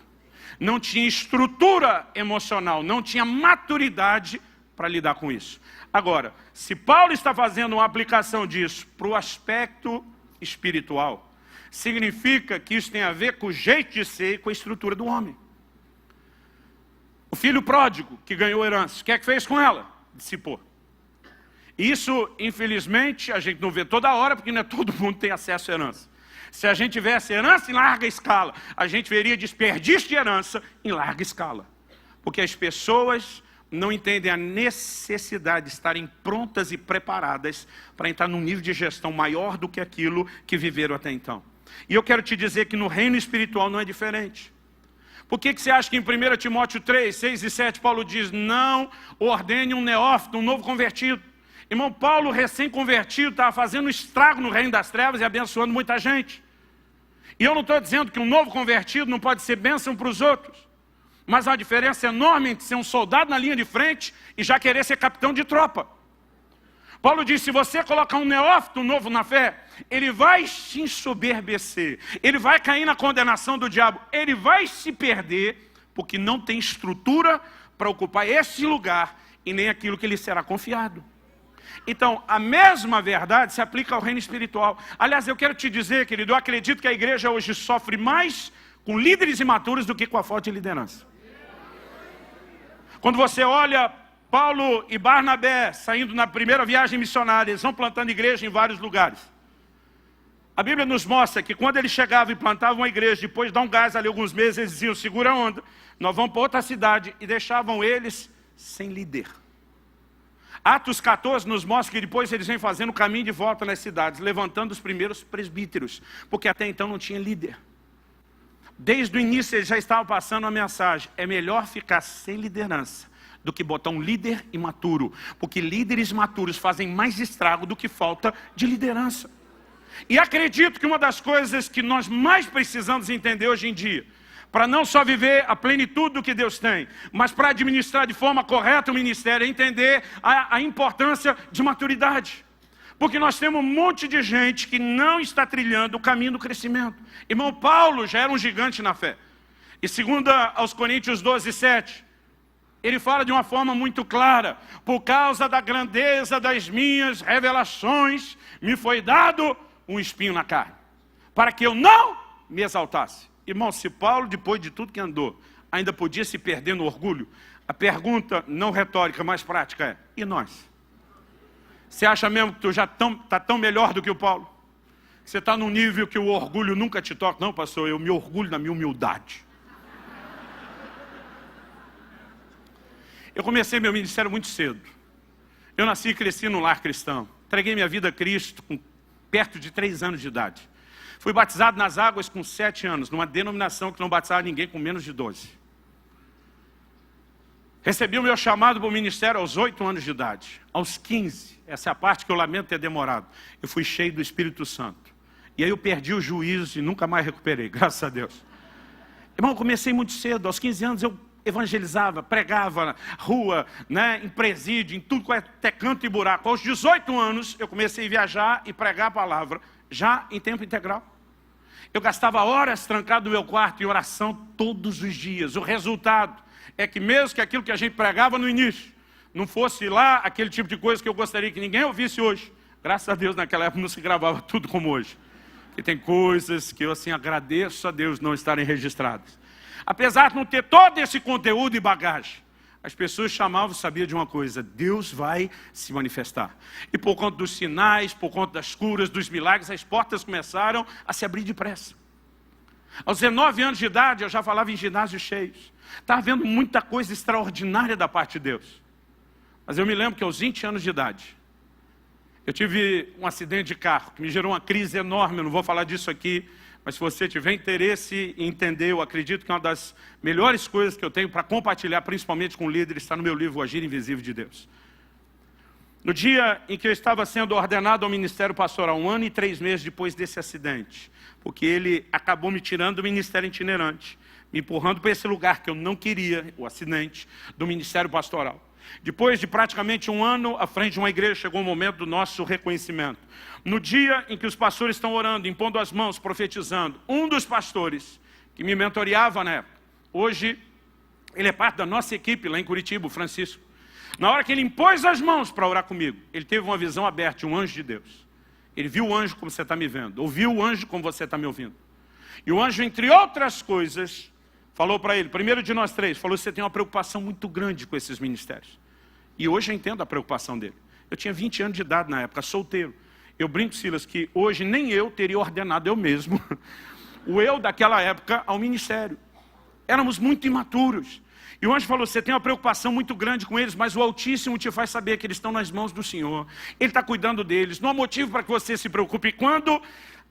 Não tinha estrutura emocional, não tinha maturidade para lidar com isso. Agora, se Paulo está fazendo uma aplicação disso para o aspecto espiritual, significa que isso tem a ver com o jeito de ser e com a estrutura do homem. O filho pródigo que ganhou herança, o que é que fez com ela? Dissipou. Isso, infelizmente, a gente não vê toda hora, porque não é todo mundo que tem acesso à herança. Se a gente tivesse herança em larga escala, a gente veria desperdício de herança em larga escala. Porque as pessoas não entendem a necessidade de estarem prontas e preparadas para entrar num nível de gestão maior do que aquilo que viveram até então. E eu quero te dizer que no reino espiritual não é diferente. Por que você acha que em 1 Timóteo 3, 6 e 7, Paulo diz, não ordene um neófito, um novo convertido. Irmão, Paulo, recém-convertido, estava fazendo estrago no reino das trevas e abençoando muita gente. E eu não estou dizendo que um novo convertido não pode ser bênção para os outros. Mas há uma diferença enorme entre ser um soldado na linha de frente e já querer ser capitão de tropa. Paulo diz, se você colocar um neófito novo na fé, ele vai se ensoberbecer, ele vai cair na condenação do diabo, ele vai se perder, porque não tem estrutura para ocupar esse lugar e nem aquilo que lhe será confiado. Então, a mesma verdade se aplica ao reino espiritual. Aliás, eu quero te dizer, querido, eu acredito que a igreja hoje sofre mais com líderes imaturos do que com a falta de liderança. Quando você olha Paulo e Barnabé saindo na primeira viagem missionária, eles vão plantando igreja em vários lugares. A Bíblia nos mostra que quando eles chegavam e plantavam uma igreja, depois de dar um gás ali alguns meses, eles diziam, segura a onda, nós vamos para outra cidade, e deixavam eles sem líder. Atos 14 nos mostra que depois eles vêm fazendo o caminho de volta nas cidades, levantando os primeiros presbíteros, porque até então não tinha líder. Desde o início eles já estavam passando a mensagem, é melhor ficar sem liderança do que botar um líder imaturo, porque líderes maturos fazem mais estrago do que falta de liderança. E acredito que uma das coisas que nós mais precisamos entender hoje em dia, para não só viver a plenitude do que Deus tem, mas para administrar de forma correta o ministério, é entender a importância de maturidade. Porque nós temos um monte de gente que não está trilhando o caminho do crescimento. Irmão, Paulo já era um gigante na fé. E segundo aos Coríntios 12:7, ele fala de uma forma muito clara, por causa da grandeza das minhas revelações, me foi dado um espinho na carne, para que eu não me exaltasse. Irmão, se Paulo, depois de tudo que andou, ainda podia se perder no orgulho, a pergunta não retórica, mas prática é, e nós? Você acha mesmo que tu já está tão melhor do que o Paulo? Você está num nível que o orgulho nunca te toca? Não, pastor, eu me orgulho da minha humildade. Eu comecei meu ministério muito cedo. Eu nasci e cresci num lar cristão. Entreguei minha vida a Cristo com perto de 3 anos de idade. Fui batizado nas águas com 7 anos, numa denominação que não batizava ninguém com menos de 12. Recebi o meu chamado para o ministério aos 8 anos de idade. Aos 15, essa é a parte que eu lamento ter demorado, eu fui cheio do Espírito Santo. E aí eu perdi o juízo e nunca mais recuperei, graças a Deus. Irmão, eu comecei muito cedo, aos 15 anos eu evangelizava, pregava na rua, em presídio, em tudo até canto e buraco. Aos 18 anos eu comecei a viajar e pregar a palavra, já em tempo integral. Eu gastava horas trancado no meu quarto em oração todos os dias. O resultado é que mesmo que aquilo que a gente pregava no início não fosse lá aquele tipo de coisa que eu gostaria que ninguém ouvisse hoje, graças a Deus naquela época não se gravava tudo como hoje. E tem coisas que eu assim agradeço a Deus não estarem registradas. Apesar de não ter todo esse conteúdo e bagagem, as pessoas chamavam, sabia de uma coisa, Deus vai se manifestar. E por conta dos sinais, por conta das curas, dos milagres, as portas começaram a se abrir depressa. Aos 19 anos de idade, eu já falava em ginásios cheios. Estava vendo muita coisa extraordinária da parte de Deus. Mas eu me lembro que aos 20 anos de idade, eu tive um acidente de carro, que me gerou uma crise enorme, eu não vou falar disso aqui, mas se você tiver interesse em entender, eu acredito que uma das melhores coisas que eu tenho para compartilhar, principalmente com líderes, está no meu livro, O Agir Invisível de Deus. No dia em que eu estava sendo ordenado ao ministério pastoral, 1 ano e 3 meses depois desse acidente, porque ele acabou me tirando do ministério itinerante, me empurrando para esse lugar que eu não queria, o acidente do ministério pastoral. Depois de praticamente 1 ano à frente de uma igreja, chegou o momento do nosso reconhecimento. No dia em que os pastores estão orando, impondo as mãos, profetizando, um dos pastores que me mentoreava na época, hoje ele é parte da nossa equipe lá em Curitiba, o Francisco. Na hora que ele impôs as mãos para orar comigo, ele teve uma visão aberta de um anjo de Deus. Ele viu o anjo como você está me vendo, ouviu o anjo como você está me ouvindo. E o anjo, entre outras coisas, falou para ele, primeiro de nós 3, falou, você tem uma preocupação muito grande com esses ministérios. E hoje eu entendo a preocupação dele. Eu tinha 20 anos de idade na época, solteiro. Eu brinco, Silas, que hoje nem eu teria ordenado eu mesmo, o eu daquela época, ao ministério. Éramos muito imaturos. E o anjo falou, você tem uma preocupação muito grande com eles, mas o Altíssimo te faz saber que eles estão nas mãos do Senhor. Ele está cuidando deles, não há motivo para que você se preocupe. E quando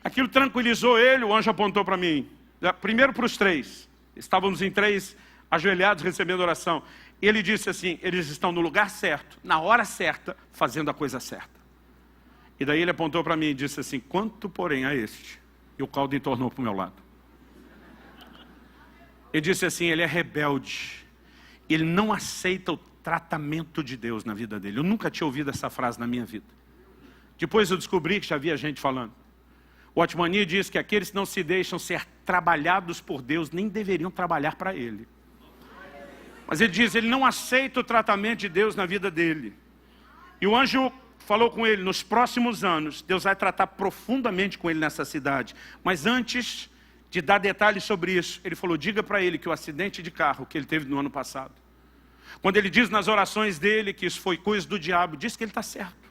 aquilo tranquilizou ele, o anjo apontou para mim. Primeiro para os 3. Estávamos em 3 ajoelhados recebendo oração. Ele disse assim, eles estão no lugar certo, na hora certa, fazendo a coisa certa. E daí ele apontou para mim e disse assim, quanto porém a este? E o caldo entornou para o meu lado. Ele disse assim, ele é rebelde. Ele não aceita o tratamento de Deus na vida dele. Eu nunca tinha ouvido essa frase na minha vida. Depois eu descobri que já havia gente falando. O Otmani diz que aqueles que não se deixam ser trabalhados por Deus nem deveriam trabalhar para Ele. Mas ele diz, ele não aceita o tratamento de Deus na vida dele. E o anjo falou com ele, nos próximos anos, Deus vai tratar profundamente com ele nessa cidade. Mas antes de dar detalhes sobre isso, ele falou, diga para ele que o acidente de carro que ele teve no ano passado, quando ele diz nas orações dele que isso foi coisa do diabo, diz que ele está certo.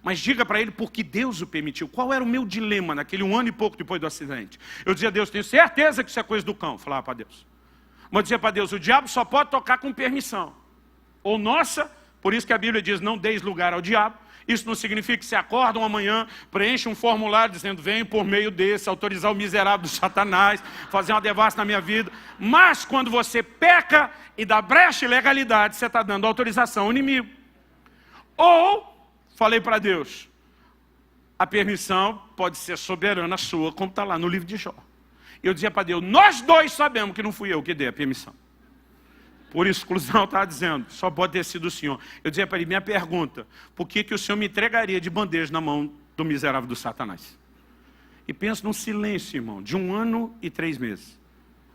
Mas diga para ele porque Deus o permitiu. Qual era o meu dilema naquele 1 ano e pouco depois do acidente? Eu dizia a Deus, tenho certeza que isso é coisa do cão. Eu falava para Deus. Mas eu dizia para Deus, o diabo só pode tocar com permissão. Ou nossa, por isso que a Bíblia diz, não deis lugar ao diabo. Isso não significa que se acordam amanhã, preenche um formulário dizendo, venho por meio desse, autorizar o miserável do Satanás, fazer uma devassa na minha vida. Mas quando você peca e dá brecha e legalidade, você está dando autorização ao inimigo. Ou, falei para Deus, a permissão pode ser soberana sua, como está lá no livro de Jó. Eu dizia para Deus, nós dois sabemos que não fui eu que dei a permissão. Por exclusão, estava dizendo, só pode ter sido o Senhor. Eu dizia para ele, minha pergunta, por que o Senhor me entregaria de bandeja na mão do miserável do Satanás? E penso num silêncio, irmão, de 1 ano e 3 meses.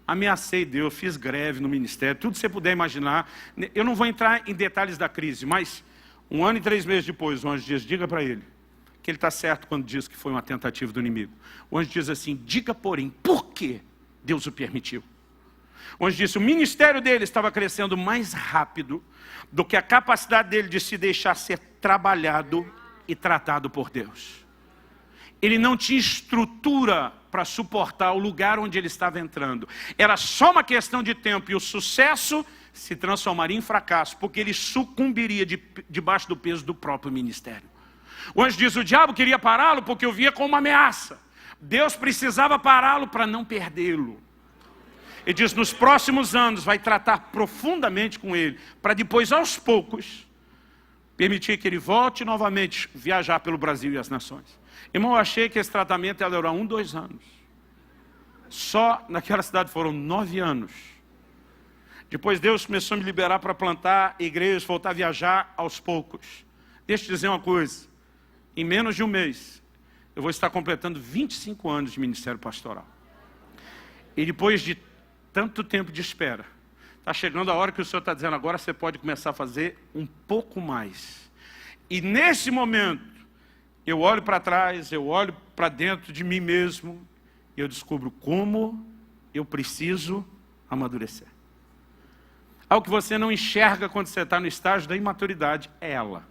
Ameacei Deus, fiz greve no ministério, tudo que você puder imaginar. Eu não vou entrar em detalhes da crise, mas 1 ano e 3 meses depois, o anjo diz, diga para ele que ele está certo quando diz que foi uma tentativa do inimigo. O anjo diz assim, diga porém, por que Deus o permitiu? O anjo disse, o ministério dele estava crescendo mais rápido do que a capacidade dele de se deixar ser trabalhado e tratado por Deus. Ele não tinha estrutura para suportar o lugar onde ele estava entrando. Era só uma questão de tempo e o sucesso se transformaria em fracasso, porque ele sucumbiria debaixo do peso do próprio ministério. O anjo diz, o diabo queria pará-lo porque o via como uma ameaça. Deus precisava pará-lo para não perdê-lo. Ele diz, nos próximos anos vai tratar profundamente com ele, para depois, aos poucos, permitir que ele volte novamente viajar pelo Brasil e as nações. Irmão, eu achei que esse tratamento ia durar 1, 2 anos. Só naquela cidade foram 9 anos. Depois Deus começou a me liberar para plantar igrejas, voltar a viajar aos poucos. Deixa eu te dizer uma coisa, em menos de 1 mês, eu vou estar completando 25 anos de ministério pastoral. E depois de tanto tempo de espera, está chegando a hora que o Senhor está dizendo, agora você pode começar a fazer um pouco mais. E nesse momento, eu olho para trás, eu olho para dentro de mim mesmo, e eu descubro como eu preciso amadurecer. Algo que você não enxerga quando você está no estágio da imaturidade é ela.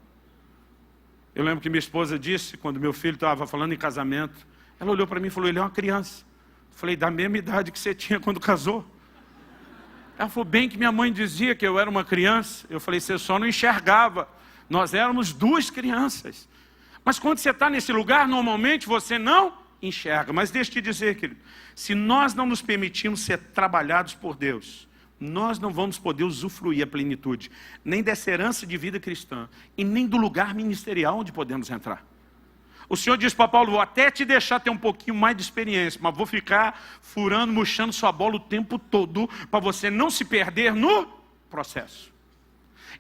Eu lembro que minha esposa disse, quando meu filho estava falando em casamento, ela olhou para mim e falou, ele é uma criança. Eu falei, da mesma idade que você tinha quando casou. Ela falou, bem que minha mãe dizia que eu era uma criança. Eu falei, você só não enxergava. Nós éramos 2 crianças. Mas quando você está nesse lugar, normalmente você não enxerga. Mas deixa eu te dizer, querido, se nós não nos permitirmos ser trabalhados por Deus, nós não vamos poder usufruir a plenitude, nem dessa herança de vida cristã, e nem do lugar ministerial onde podemos entrar. O Senhor diz para Paulo, vou até te deixar ter um pouquinho mais de experiência, mas vou ficar furando, murchando sua bola o tempo todo, para você não se perder no processo.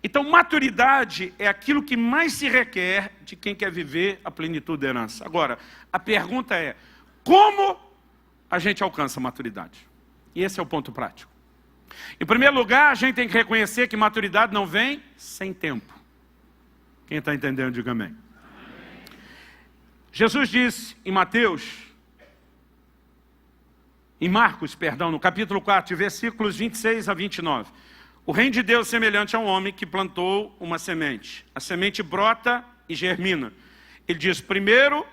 Então, maturidade é aquilo que mais se requer de quem quer viver a plenitude da herança. Agora, a pergunta é, como a gente alcança a maturidade? E esse é o ponto prático. Em primeiro lugar, a gente tem que reconhecer que maturidade não vem sem tempo. Quem está entendendo, diga amém. Jesus disse em Marcos, no capítulo 4, versículos 26 a 29. O reino de Deus é semelhante a um homem que plantou uma semente. A semente brota e germina. Ele diz, primeiro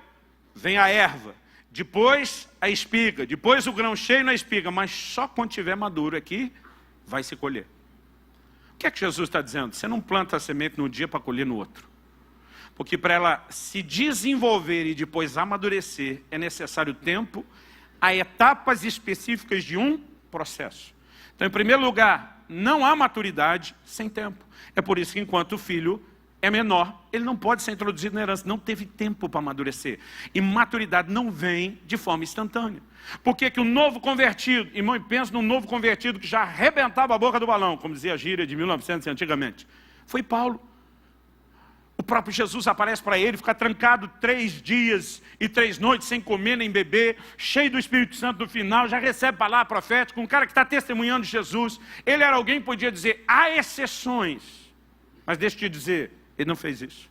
vem a erva, depois a espiga, depois o grão cheio na espiga, mas só quando estiver maduro aqui, vai se colher. O que é que Jesus está dizendo? Você não planta a semente num dia para colher no outro. Porque para ela se desenvolver e depois amadurecer, é necessário tempo, há etapas específicas de um processo. Então, em primeiro lugar, não há maturidade sem tempo. É por isso que enquanto o filho é menor, ele não pode ser introduzido na herança, não teve tempo para amadurecer. E maturidade não vem de forma instantânea. Por que que o novo convertido, irmão, pensa num novo convertido que já arrebentava a boca do balão, como dizia a gíria de 1900 antigamente, foi Paulo. O próprio Jesus aparece para ele, fica trancado 3 dias e 3 noites sem comer nem beber, cheio do Espírito Santo no final, já recebe palavra profética, um cara que está testemunhando Jesus. Ele era alguém que podia dizer, há exceções, mas deixa eu te dizer, ele não fez isso.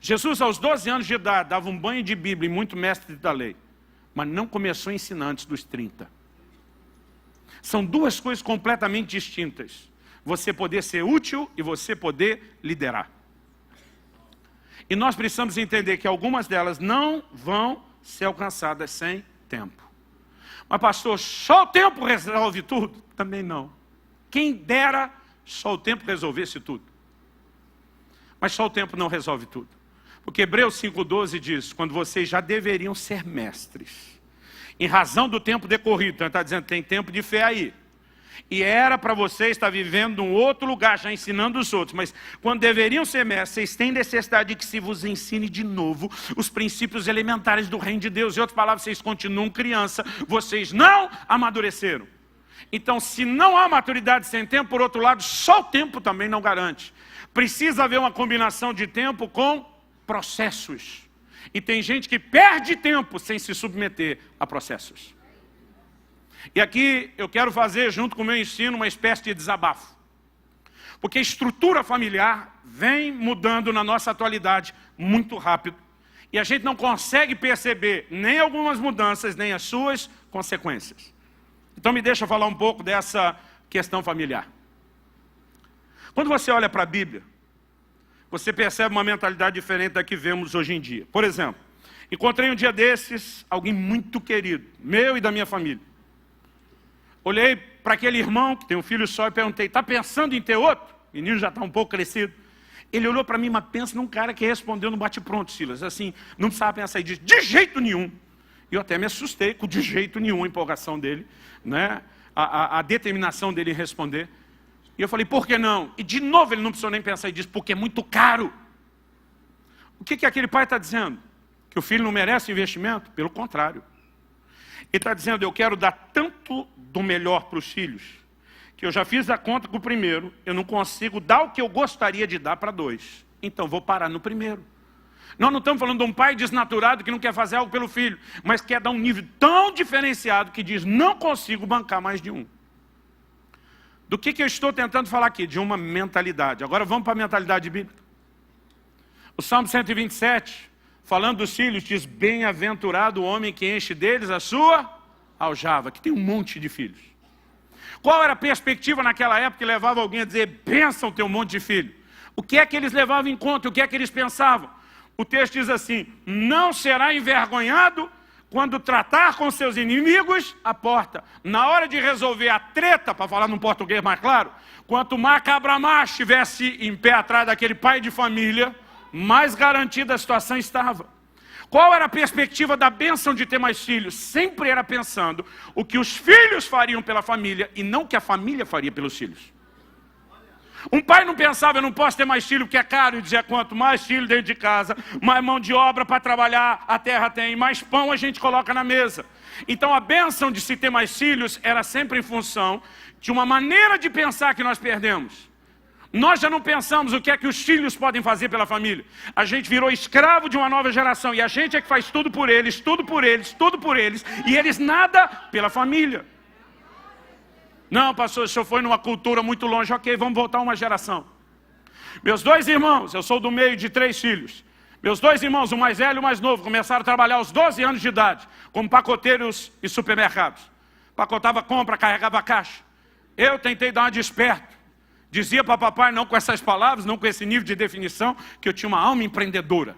Jesus, aos 12 anos de idade, dava um banho de Bíblia e muito mestre da lei, mas não começou a ensinar antes dos 30. São duas coisas completamente distintas. Você poder ser útil e você poder liderar. E nós precisamos entender que algumas delas não vão ser alcançadas sem tempo. Mas pastor, só o tempo resolve tudo? Também não. Quem dera só o tempo resolvesse tudo. Mas só o tempo não resolve tudo. Porque Hebreus 5,12 diz, quando vocês já deveriam ser mestres, em razão do tempo decorrido, então ele está dizendo, tem tempo de fé aí. E era para vocês estar vivendo em um outro lugar, já ensinando os outros. Mas quando deveriam ser mestres, vocês têm necessidade de que se vos ensine de novo os princípios elementares do reino de Deus. Em outras palavras, vocês continuam criança, vocês não amadureceram. Então, se não há maturidade sem tempo, por outro lado, só o tempo também não garante. Precisa haver uma combinação de tempo com processos. E tem gente que perde tempo sem se submeter a processos. E aqui eu quero fazer, junto com o meu ensino, uma espécie de desabafo. Porque a estrutura familiar vem mudando na nossa atualidade muito rápido. E a gente não consegue perceber nem algumas mudanças, nem as suas consequências. Então me deixa falar um pouco dessa questão familiar. Quando você olha para a Bíblia, você percebe uma mentalidade diferente da que vemos hoje em dia. Por exemplo, encontrei um dia desses alguém muito querido, meu e da minha família. Olhei para aquele irmão, que tem um filho só, e perguntei, está pensando em ter outro? O menino já está um pouco crescido. Ele olhou para mim, mas pensa num cara que respondeu no bate-pronto, Silas. Assim, não precisava pensar e disse, de jeito nenhum. E eu até me assustei com de jeito nenhum a empolgação dele, né? a determinação dele em responder. E eu falei, por que não? E de novo ele não precisou nem pensar e disse, porque é muito caro. O que aquele pai está dizendo? Que o filho não merece investimento? Pelo contrário. Ele está dizendo, eu quero dar tanto do melhor para os filhos, que eu já fiz a conta com o primeiro, eu não consigo dar o que eu gostaria de dar para 2. Então vou parar no primeiro. Nós não estamos falando de um pai desnaturado que não quer fazer algo pelo filho, mas quer dar um nível tão diferenciado que diz, não consigo bancar mais de um. Do que eu estou tentando falar aqui? De uma mentalidade. Agora vamos para a mentalidade bíblica. O Salmo 127, falando dos filhos, diz, bem-aventurado o homem que enche deles a sua aljava, que tem um monte de filhos. Qual era a perspectiva naquela época que levava alguém a dizer, bênção ter um monte de filho? O que é que eles levavam em conta? O que é que eles pensavam? O texto diz assim, não será envergonhado quando tratar com seus inimigos a porta. Na hora de resolver a treta, para falar num português mais claro, quanto mais cabra-macho estivesse em pé atrás daquele pai de família, mais garantida a situação estava. Qual era a perspectiva da bênção de ter mais filhos? Sempre era pensando o que os filhos fariam pela família e não o que a família faria pelos filhos. Um pai não pensava, eu não posso ter mais filho porque é caro, e dizia, quanto mais filho dentro de casa, mais mão de obra para trabalhar, a terra tem, mais pão a gente coloca na mesa. Então a bênção de se ter mais filhos era sempre em função de uma maneira de pensar que nós perdemos. Nós já não pensamos o que é que os filhos podem fazer pela família. A gente virou escravo de uma nova geração e a gente é que faz tudo por eles, tudo por eles, tudo por eles, e eles nada pela família. Não, pastor, o senhor foi numa cultura muito longe. Ok, vamos voltar uma geração. Meus 2 irmãos, eu sou do meio de 3 filhos. Meus 2 irmãos, o mais velho e o mais novo, começaram a trabalhar aos 12 anos de idade, como pacoteiros e supermercados. Pacotava compra, carregava caixa. Eu tentei dar uma de esperto. Dizia para papai, não com essas palavras, não com esse nível de definição, que eu tinha uma alma empreendedora.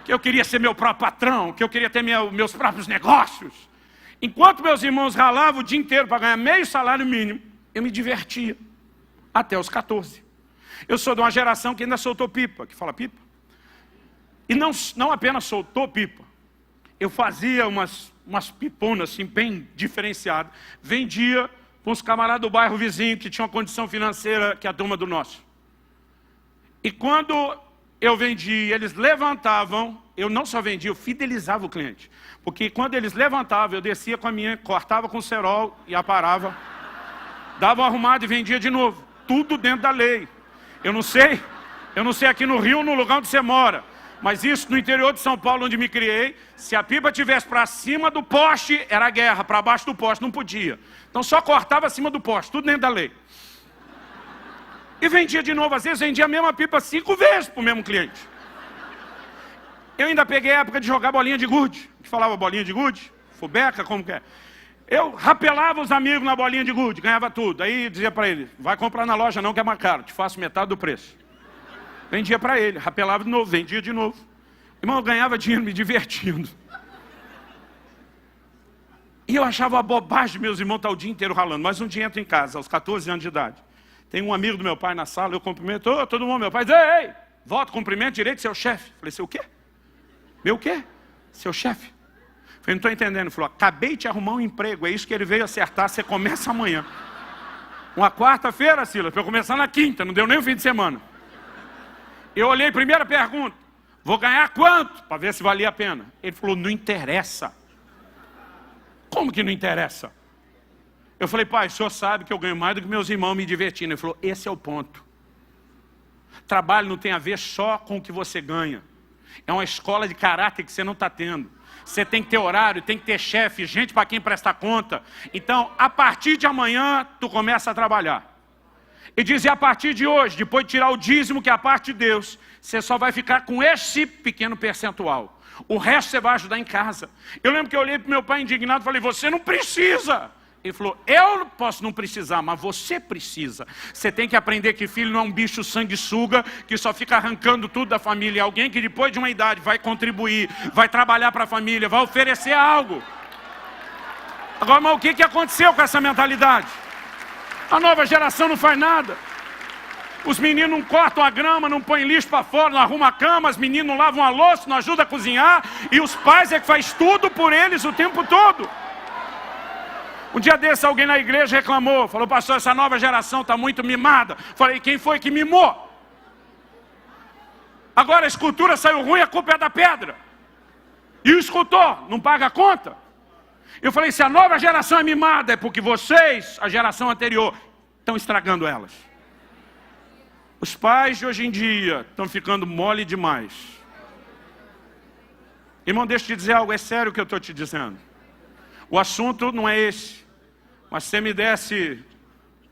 Que eu queria ser meu próprio patrão, que eu queria ter meus próprios negócios. Enquanto meus irmãos ralavam o dia inteiro para ganhar meio salário mínimo, eu me divertia. Até os 14. Eu sou de uma geração que ainda soltou pipa. Que fala pipa? E não apenas soltou pipa. Eu fazia umas piponas assim, bem diferenciadas. Vendia com os camaradas do bairro vizinho que tinham uma condição financeira que a turma do nosso. E quando eu vendia, eles levantavam, eu não só vendia, eu fidelizava o cliente. Porque quando eles levantavam, eu descia com a minha, cortava com o cerol e aparava, dava uma arrumada e vendia de novo. Tudo dentro da lei. Eu não sei aqui no Rio, no lugar onde você mora, mas isso no interior de São Paulo, onde me criei, se a pipa tivesse para cima do poste, era guerra, para baixo do poste não podia. Então só cortava acima do poste, tudo dentro da lei. E vendia de novo, às vezes vendia a mesma pipa 5 vezes para o mesmo cliente. Eu ainda peguei a época de jogar bolinha de gude. Que falava bolinha de gude? Fubeca, como que é? Eu rapelava os amigos na bolinha de gude, ganhava tudo. Aí dizia para ele, vai comprar na loja não que é mais caro, te faço metade do preço. Vendia para ele, rapelava de novo, vendia de novo. Irmão, eu ganhava dinheiro me divertindo. E eu achava uma bobagem meus irmãos estar o dia inteiro ralando. Mas um dia entro em casa, aos 14 anos de idade. Tem um amigo do meu pai na sala, eu cumprimento, todo mundo, meu pai diz, ei, volta, cumprimento direito, seu chefe. Falei, seu quê? Meu quê? Seu chefe. Falei, não estou entendendo. Ele falou, acabei de arrumar um emprego, é isso que ele veio acertar, você começa amanhã. Uma quarta-feira, Silas, para eu começar na quinta, não deu nem o fim de semana. Eu olhei, primeira pergunta, vou ganhar quanto? Para ver se valia a pena. Ele falou, não interessa. Como que não interessa? Eu falei, pai, o senhor sabe que eu ganho mais do que meus irmãos me divertindo. Ele falou, esse é o ponto. Trabalho não tem a ver só com o que você ganha. É uma escola de caráter que você não está tendo. Você tem que ter horário, tem que ter chefe, gente para quem prestar conta. Então, a partir de amanhã, tu começa a trabalhar. E dizer, a partir de hoje, depois de tirar o dízimo, que é a parte de Deus, você só vai ficar com esse pequeno percentual. O resto você vai ajudar em casa. Eu lembro que eu olhei para meu pai indignado e falei, você não precisa. Ele falou, eu posso não precisar, mas você precisa. Você tem que aprender que filho não é um bicho sanguessuga, que só fica arrancando tudo da família. É alguém que depois de uma idade vai contribuir, vai trabalhar para a família, vai oferecer algo. Agora, mas o que aconteceu com essa mentalidade? A nova geração não faz nada. Os meninos não cortam a grama, não põem lixo para fora, não arrumam a cama, os meninos não lavam a louça, não ajudam a cozinhar, e os pais é que faz tudo por eles o tempo todo. Um dia desse alguém na igreja reclamou, falou, pastor, essa nova geração está muito mimada. Falei, quem foi que mimou? Agora a escultura saiu ruim, a culpa é da pedra. E o escultor não paga a conta? Eu falei, se a nova geração é mimada, é porque vocês, a geração anterior, estão estragando elas. Os pais de hoje em dia estão ficando mole demais. Irmão, deixa eu te dizer algo, é sério o que eu estou te dizendo. O assunto não é esse. Mas se você me desse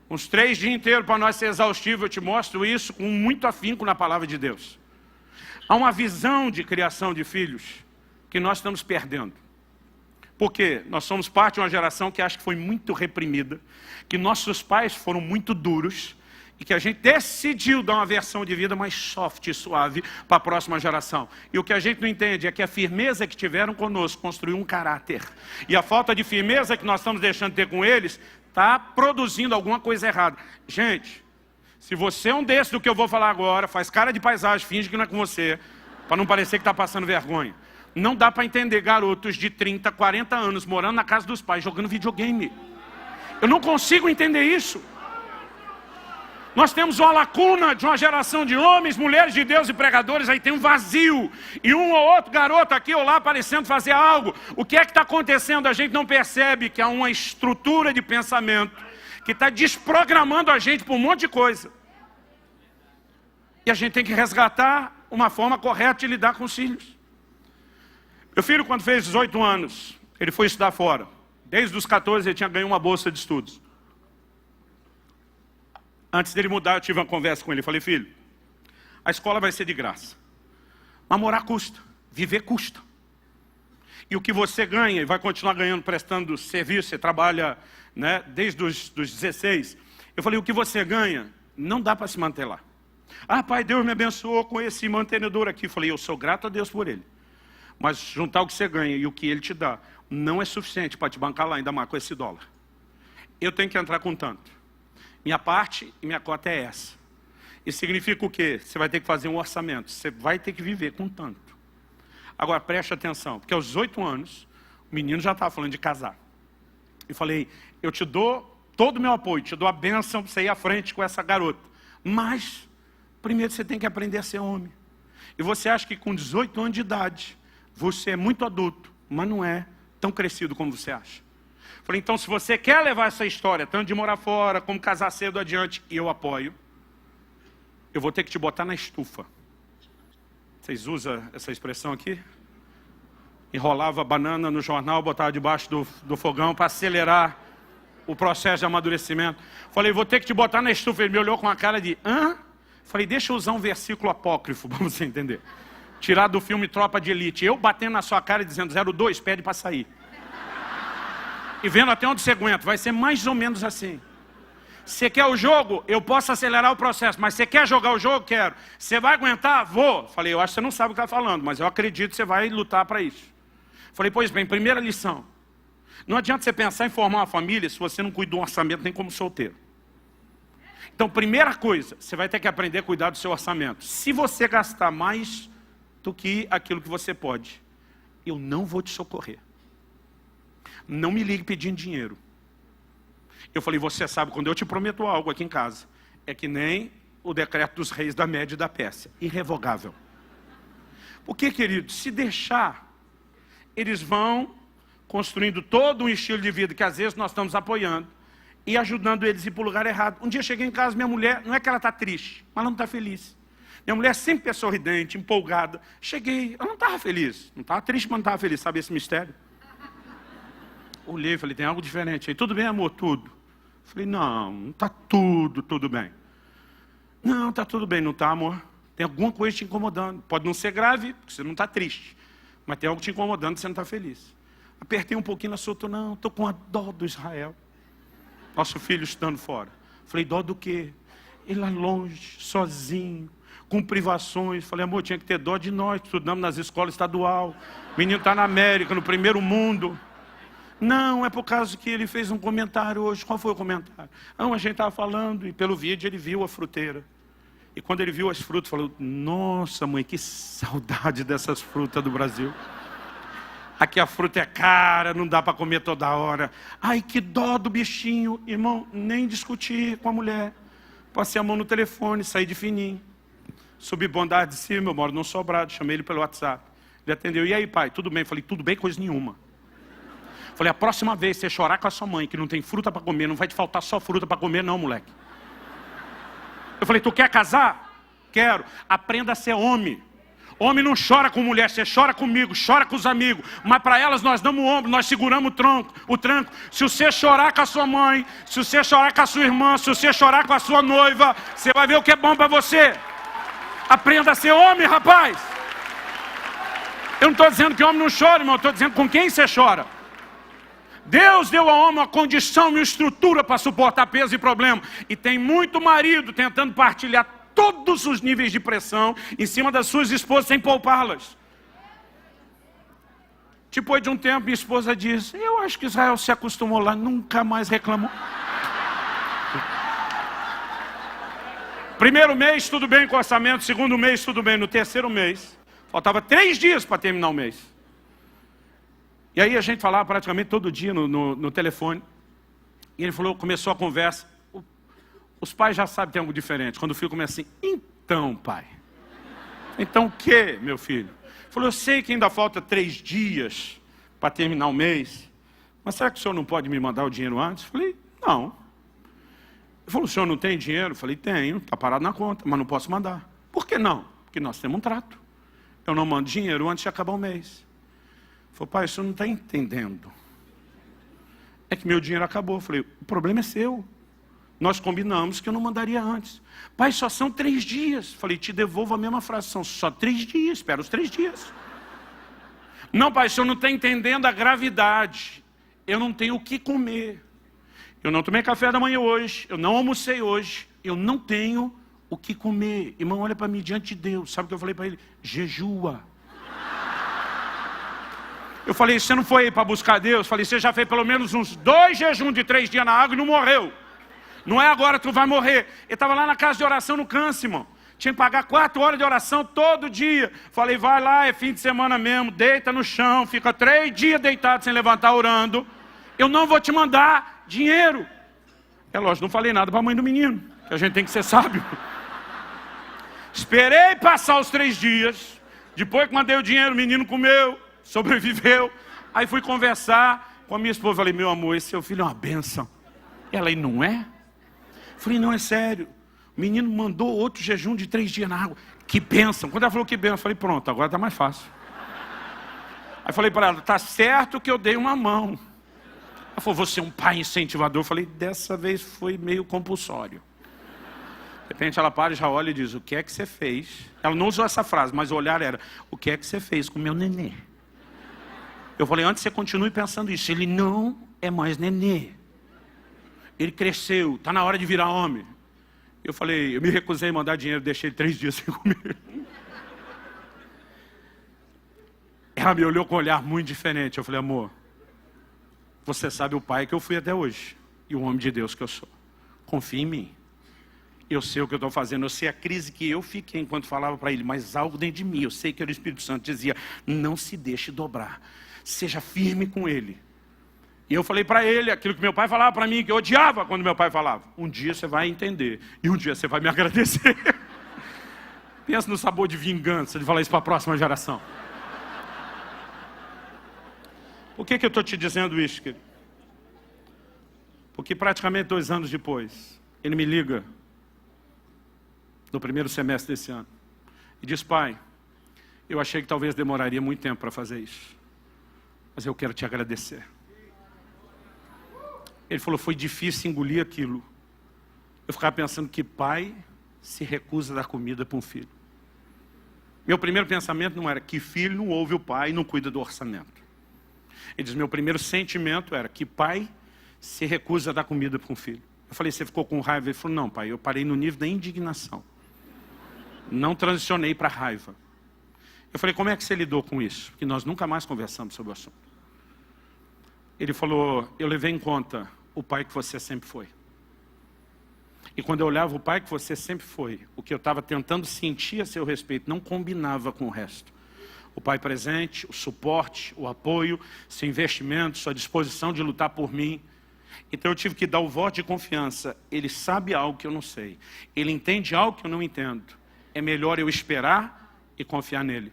uns 3 dias inteiros para nós ser exaustivo, eu te mostro isso com muito afinco na palavra de Deus. Há uma visão de criação de filhos que nós estamos perdendo. Por quê? Nós somos parte de uma geração que acha que foi muito reprimida, que nossos pais foram muito duros, e que a gente decidiu dar uma versão de vida mais soft e suave para a próxima geração. E o que a gente não entende é que a firmeza que tiveram conosco construiu um caráter. E a falta de firmeza que nós estamos deixando de ter com eles está produzindo alguma coisa errada. Gente, se você é um desses do que eu vou falar agora, faz cara de paisagem, finge que não é com você, para não parecer que está passando vergonha. Não dá para entender garotos de 30, 40 anos morando na casa dos pais, jogando videogame. Eu não consigo entender isso. Nós temos uma lacuna de uma geração de homens, mulheres de Deus e pregadores, aí tem um vazio. E um ou outro garoto aqui ou lá parecendo fazer algo. O que é que está acontecendo? A gente não percebe que há uma estrutura de pensamento que está desprogramando a gente por um monte de coisa. E a gente tem que resgatar uma forma correta de lidar com os filhos. Meu filho, quando fez 18 anos, ele foi estudar fora. Desde os 14 ele tinha ganho uma bolsa de estudos. Antes dele mudar, eu tive uma conversa com ele. Falei, filho, a escola vai ser de graça. Mas morar custa, viver custa. E o que você ganha, e vai continuar ganhando, prestando serviço, você trabalha, né, desde os 16. Eu falei, o que você ganha, não dá para se manter lá. Ah, pai, Deus me abençoou com esse mantenedor aqui. Eu falei, eu sou grato a Deus por ele. Mas juntar o que você ganha e o que ele te dá, não é suficiente para te bancar lá, ainda mais com esse dólar. Eu tenho que entrar com tanto. Minha parte e minha cota é essa. Isso significa o quê? Você vai ter que fazer um orçamento. Você vai ter que viver com tanto. Agora, preste atenção. Porque aos 18 anos, o menino já estava falando de casar. Eu falei, eu te dou todo o meu apoio. Te dou a bênção para você ir à frente com essa garota. Mas, primeiro você tem que aprender a ser homem. E você acha que com 18 anos de idade, você é muito adulto. Mas não é tão crescido como você acha. Falei, então se você quer levar essa história, tanto de morar fora, como casar cedo adiante, e eu apoio, eu vou ter que te botar na estufa. Vocês usam essa expressão aqui? Enrolava a banana no jornal, botava debaixo do fogão para acelerar o processo de amadurecimento. Falei, vou ter que te botar na estufa. Ele me olhou com a cara de, hã? Falei, deixa eu usar um versículo apócrifo para você entender. Tirar do filme Tropa de Elite. Eu batendo na sua cara e dizendo 02, pede para sair. E vendo até onde você aguenta. Vai ser mais ou menos assim. Você quer o jogo? Eu posso acelerar o processo. Mas você quer jogar o jogo? Quero. Você vai aguentar? Vou. Falei, eu acho que você não sabe o que está falando, mas eu acredito que você vai lutar para isso. Falei, pois bem, primeira lição. Não adianta você pensar em formar uma família se você não cuida do orçamento nem como solteiro. Então, primeira coisa, você vai ter que aprender a cuidar do seu orçamento. Se você gastar mais do que aquilo que você pode, eu não vou te socorrer. Não me ligue pedindo dinheiro. Eu falei, você sabe, quando eu te prometo algo aqui em casa, é que nem o decreto dos reis da Média e da Pérsia, irrevogável. Porque, querido, se deixar, eles vão construindo todo um estilo de vida que às vezes nós estamos apoiando e ajudando eles a ir para o lugar errado. Um dia eu cheguei em casa, minha mulher, não é que ela está triste, mas ela não está feliz. Minha mulher sempre é sorridente, empolgada. Cheguei, ela não estava feliz. Não estava triste, mas não estava feliz. Sabe esse mistério? Olhei e falei, tem algo diferente aí. Tudo bem, amor? Tudo. Falei, não está tudo bem. Não, está tudo bem, não está, amor? Tem alguma coisa te incomodando. Pode não ser grave, porque você não está triste. Mas tem algo te incomodando, você não está feliz. Apertei um pouquinho, ela soltou, não, estou com a dó do Israel. Nosso filho estando fora. Falei, dó do quê? Ele lá longe, sozinho, com privações. Falei, amor, tinha que ter dó de nós, que estudamos nas escolas estaduais. O menino está na América, no primeiro mundo. Não, é por causa que ele fez um comentário hoje. Qual foi o comentário? Não, a gente estava falando e pelo vídeo ele viu a fruteira. E quando ele viu as frutas, falou, nossa mãe, que saudade dessas frutas do Brasil. Aqui a fruta é cara, não dá para comer toda hora. Ai, que dó do bichinho. Irmão, nem discutir com a mulher. Passei a mão no telefone, saí de fininho. Subi bondade de cima, eu moro num sobrado, chamei ele pelo WhatsApp. Ele atendeu, e aí pai, tudo bem? Falei, tudo bem, coisa nenhuma. Falei, a próxima vez você chorar com a sua mãe, que não tem fruta para comer, não vai te faltar só fruta para comer não, moleque. Eu falei, tu quer casar? Quero. Aprenda a ser homem. Homem não chora com mulher, você chora comigo, chora com os amigos. Mas para elas nós damos o ombro, nós seguramos o tranco. Se você chorar com a sua mãe, se você chorar com a sua irmã, se você chorar com a sua noiva, você vai ver o que é bom para você. Aprenda a ser homem, rapaz. Eu não estou dizendo que homem não chora, irmão. Eu estou dizendo com quem você chora. Deus deu ao homem uma condição e uma estrutura para suportar peso e problema. E tem muito marido tentando partilhar todos os níveis de pressão em cima das suas esposas sem poupá-las. Depois de um tempo, minha esposa diz, eu acho que Israel se acostumou lá, nunca mais reclamou. Primeiro mês, tudo bem com o orçamento. Segundo mês, tudo bem. No terceiro mês, faltava 3 dias para terminar o mês. E aí a gente falava praticamente todo dia no telefone. E ele falou, começou a conversa. Os pais já sabem que tem algo diferente. Quando o filho começa assim, então pai. Então o que, meu filho? Ele falou, eu sei que ainda falta 3 dias para terminar o mês. Mas será que o senhor não pode me mandar o dinheiro antes? Eu falei, não. Ele falou, o senhor não tem dinheiro? Eu falei, tenho, está parado na conta, mas não posso mandar. Por que não? Porque nós temos um trato. Eu não mando dinheiro antes de acabar o mês. Ele falou, pai, o senhor não está entendendo. É que meu dinheiro acabou. Eu falei, o problema é seu. Nós combinamos que eu não mandaria antes. Pai, só são 3 dias. Falei, te devolvo a mesma fração. Só 3 dias, espera os 3 dias. Não, pai, o senhor não está entendendo a gravidade. Eu não tenho o que comer. Eu não tomei café da manhã hoje. Eu não almocei hoje. Eu não tenho o que comer. Irmão, olha para mim diante de Deus. Sabe o que eu falei para ele? Jejua. Eu falei, você não foi para buscar Deus? Falei, você já fez pelo menos uns 2 jejuns de 3 dias na água e não morreu. Não é agora que tu vai morrer. Ele estava lá na casa de oração no Câncer, irmão. Tinha que pagar 4 horas de oração todo dia. Falei, vai lá, é fim de semana mesmo, deita no chão, fica 3 dias deitado sem levantar orando. Eu não vou te mandar dinheiro. É lógico, não falei nada para a mãe do menino, que a gente tem que ser sábio. Esperei passar os 3 dias. Depois que mandei o dinheiro, o menino comeu, sobreviveu. Aí fui conversar com a minha esposa. Falei, meu amor, esse seu filho é uma bênção. Ela, e não é? Falei, não, é sério. O menino mandou outro jejum de 3 dias na água. Que bênção. Quando ela falou que bênção, eu falei, pronto, agora está mais fácil. Aí falei para ela, tá certo que eu dei uma mão. Ela falou, você é um pai incentivador. Eu falei, dessa vez foi meio compulsório. repente ela para e já olha e diz, o que é que você fez? Ela não usou essa frase, mas o olhar era, o que é que você fez com o meu nenê? Eu falei, antes você continue pensando isso. Ele não é mais nenê. Ele cresceu, está na hora de virar homem. Eu falei, eu me recusei a mandar dinheiro, deixei ele 3 dias sem comer. Ela me olhou com um olhar muito diferente. Eu falei, amor, você sabe o pai que eu fui até hoje. E o homem de Deus que eu sou. Confia em mim. Eu sei o que eu estou fazendo. Eu sei a crise que eu fiquei enquanto falava para ele. Mas algo dentro de mim, eu sei que era o Espírito Santo, dizia, não se deixe dobrar. Seja firme com ele. E eu falei para ele aquilo que meu pai falava para mim, que eu odiava quando meu pai falava. Um dia você vai entender. E um dia você vai me agradecer. Pensa no sabor de vingança de falar isso para a próxima geração. Por que eu estou te dizendo isso, querido? Porque praticamente 2 anos depois, ele me liga, no primeiro semestre desse ano, e diz, pai, eu achei que talvez demoraria muito tempo para fazer isso, mas eu quero te agradecer. Ele falou, foi difícil engolir aquilo. Eu ficava pensando que pai se recusa a dar comida para um filho. Meu primeiro pensamento não era que filho não ouve o pai e não cuida do orçamento. Ele diz, meu primeiro sentimento era que pai se recusa a dar comida para um filho. Eu falei, você ficou com raiva? Ele falou, não pai, eu parei no nível da indignação. Não transicionei para raiva. Eu falei, como é que você lidou com isso? Porque nós nunca mais conversamos sobre o assunto. Ele falou, eu levei em conta o pai que você sempre foi. E quando eu olhava o pai que você sempre foi, o que eu estava tentando sentir a seu respeito não combinava com o resto. O pai presente, o suporte, o apoio, seu investimento, sua disposição de lutar por mim. Então eu tive que dar o voto de confiança. Ele sabe algo que eu não sei. Ele entende algo que eu não entendo. É melhor eu esperar e confiar nele.